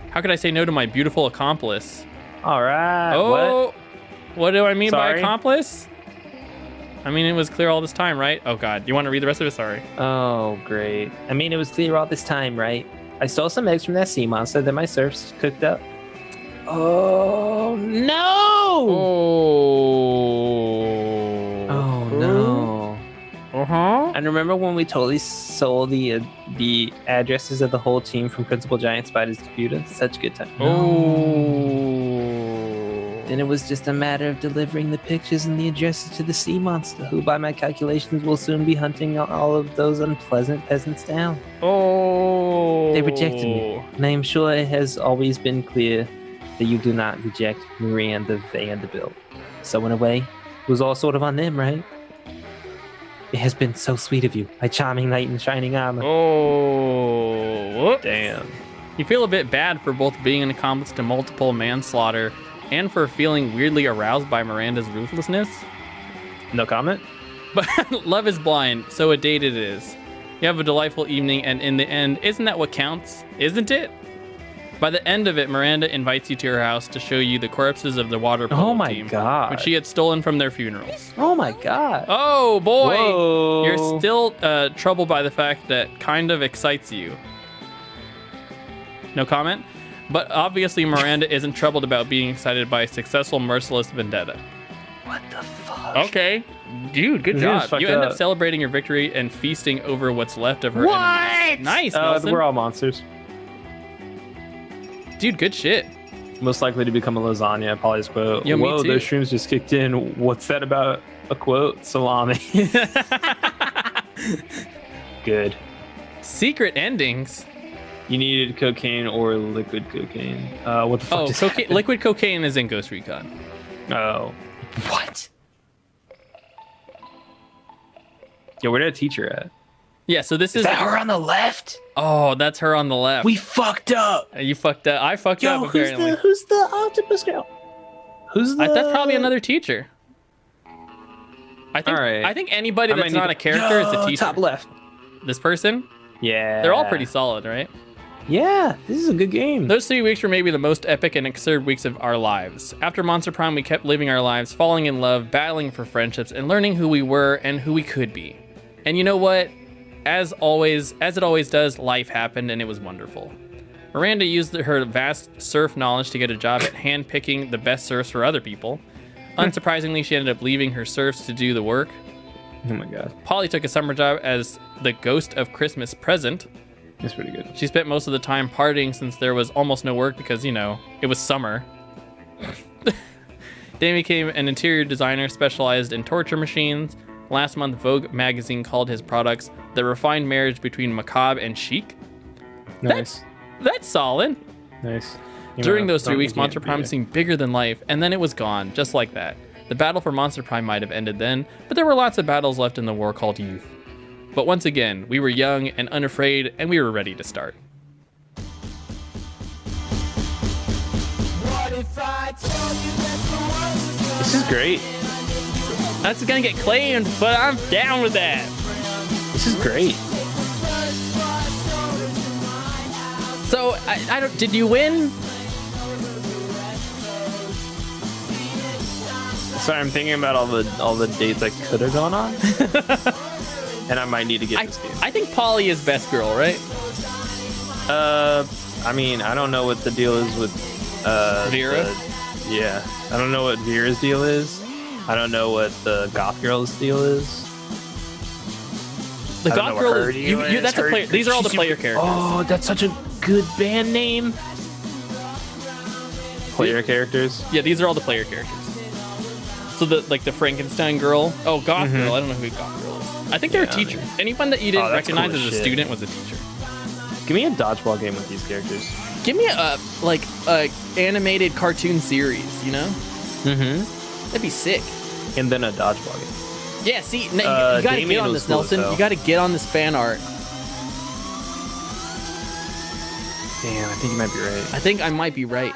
How could I say no to my beautiful accomplice? All right. Oh, what do I mean by Sorry? accomplice? I mean, it was clear all this time, right? Oh, God. You want to read the rest of it? Sorry. Oh, great. I mean, it was clear all this time, right? I stole some eggs from that sea monster that my serfs cooked up. Oh, no! Oh, no. Uh-huh. And remember when we totally stole the addresses of the whole team from Principal Giant Spider's computer? Such a good time. Oh. Then it was just a matter of delivering the pictures and the addresses to the sea monster, who by my calculations will soon be hunting all of those unpleasant peasants down. Oh. They rejected me, and I am sure it has always been clear that you do not reject Miranda Vanderbilt. So in a way, it was all sort of on them, right? It has been so sweet of you, my charming knight in shining armor. Oh. Whoops. Damn. You feel a bit bad for both being an accomplice to multiple manslaughter and for feeling weirdly aroused by Miranda's ruthlessness. No comment? But love is blind, so a date it is. You have a delightful evening, and in the end, isn't that what counts? Isn't it? By the end of it, Miranda invites you to her house to show you the corpses of the water polo Oh my team, God. which she had stolen from their funerals. Oh my god. Oh boy, Whoa. you're still troubled by the fact that kind of excites you. No comment? But obviously Miranda isn't troubled about being excited by a successful merciless vendetta. What the fuck? Okay. Dude, good This is job. fucked You end up up. celebrating your victory and feasting over what's left of her enemies. Nice, Nelson. We're all monsters. Dude, good shit. Most likely to become a lasagna, Polly's quote. Yo, me Whoa, too. those shrooms just kicked in. What's that about a quote? Salami. Good. Secret endings. You needed cocaine or liquid cocaine. What the fuck Oh, just cocaine, happened? liquid cocaine is in Ghost Recon. Oh. What? Yo, where did that teacher at? Yeah, so this is. Is that her on the left? Oh, that's her on the left. We fucked up. You fucked up. I fucked up apparently. who's the octopus girl? Who's the? That's probably another teacher. I think. All right. I think anybody I might that's need not to- a character is a Yo, teacher. top left. This person, Yeah. they're all pretty solid, right? Yeah, this is a good game. Those 3 weeks were maybe the most epic and absurd weeks of our lives. After Monster Prime, we kept living our lives, falling in love, battling for friendships, and learning who we were and who we could be. And you know what? As always, as it always does, life happened and it was wonderful. Miranda used her vast surf knowledge to get a job at hand-picking the best surfs for other people. Unsurprisingly, she ended up leaving her serfs to do the work. Oh my god, Polly took a summer job as the ghost of Christmas present. that's pretty good. She spent most of the time partying since there was almost no work because, it was summer. Dane became an interior designer specialized in torture machines. Last month, Vogue magazine called his products the refined marriage between macabre and chic. Nice, That's solid. nice. During those 3 weeks, Monster Prime seemed bigger than life, and then it was gone, just like that. The battle for Monster Prime might have ended then, but there were lots of battles left in the war called youth. But once again, we were young and unafraid, and we were ready to start. This is great. That's gonna get claimed, but I'm down with that. This is great. So, I don't. Did you win? Sorry, I'm thinking about all the dates I could have gone on, and I might need to get this game. I think Polly is best girl, right? I mean, I don't know what the deal is with Vera? Yeah, I don't know what Vera's deal is. I don't know what the goth girl's deal is. The I don't goth know girl what her is. deal is. That's a player. These are all the player characters. Oh, that's such a good band name. Player characters. Yeah, these are all the player characters. So the Frankenstein girl. Oh, goth girl. I don't know who goth girl is. I think they're a teacher. Anyone that you didn't that's recognize cool as as a shit. student was a teacher. Give me a dodgeball game with these characters. Give me a animated cartoon series. Mm-hmm. That'd be sick. And then a dodgeball game. Yeah. See, no, you gotta Damien get on was this, cool as Nelson. hell. You gotta get on this fan art. Damn, I think you might be right. I think I might be right.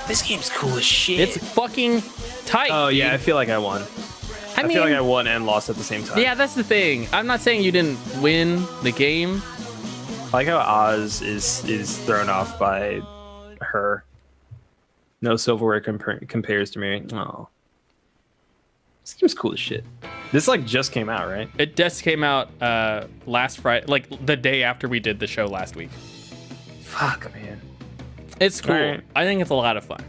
This game's cool as shit. It's fucking tight. Oh yeah, I dude. feel like I won. I mean, feel like I won and lost at the same time. yeah, that's the thing. I'm not saying you didn't win the game. I like how Oz is thrown off by her. No silverware compares to me. Oh, this game's cool as shit. This just came out, right? It just came out last Friday, like the day after we did the show last week. Fuck, man. It's cool. Alright. I think it's a lot of fun.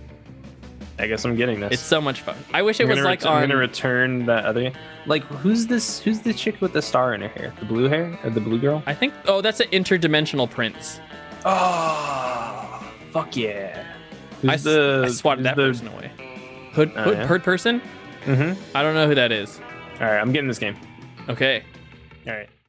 I guess I'm getting this. It's so much fun. I wish it was like I'm on. gonna return that other. Who's this? Who's the chick with the star in her hair? The blue hair? Or the blue girl? I think. Oh, that's an interdimensional prince. Oh, fuck yeah. I swatted that person away. Hood yeah? person? Mm-hmm. I don't know who that is. All right, I'm getting this game. Okay. All right.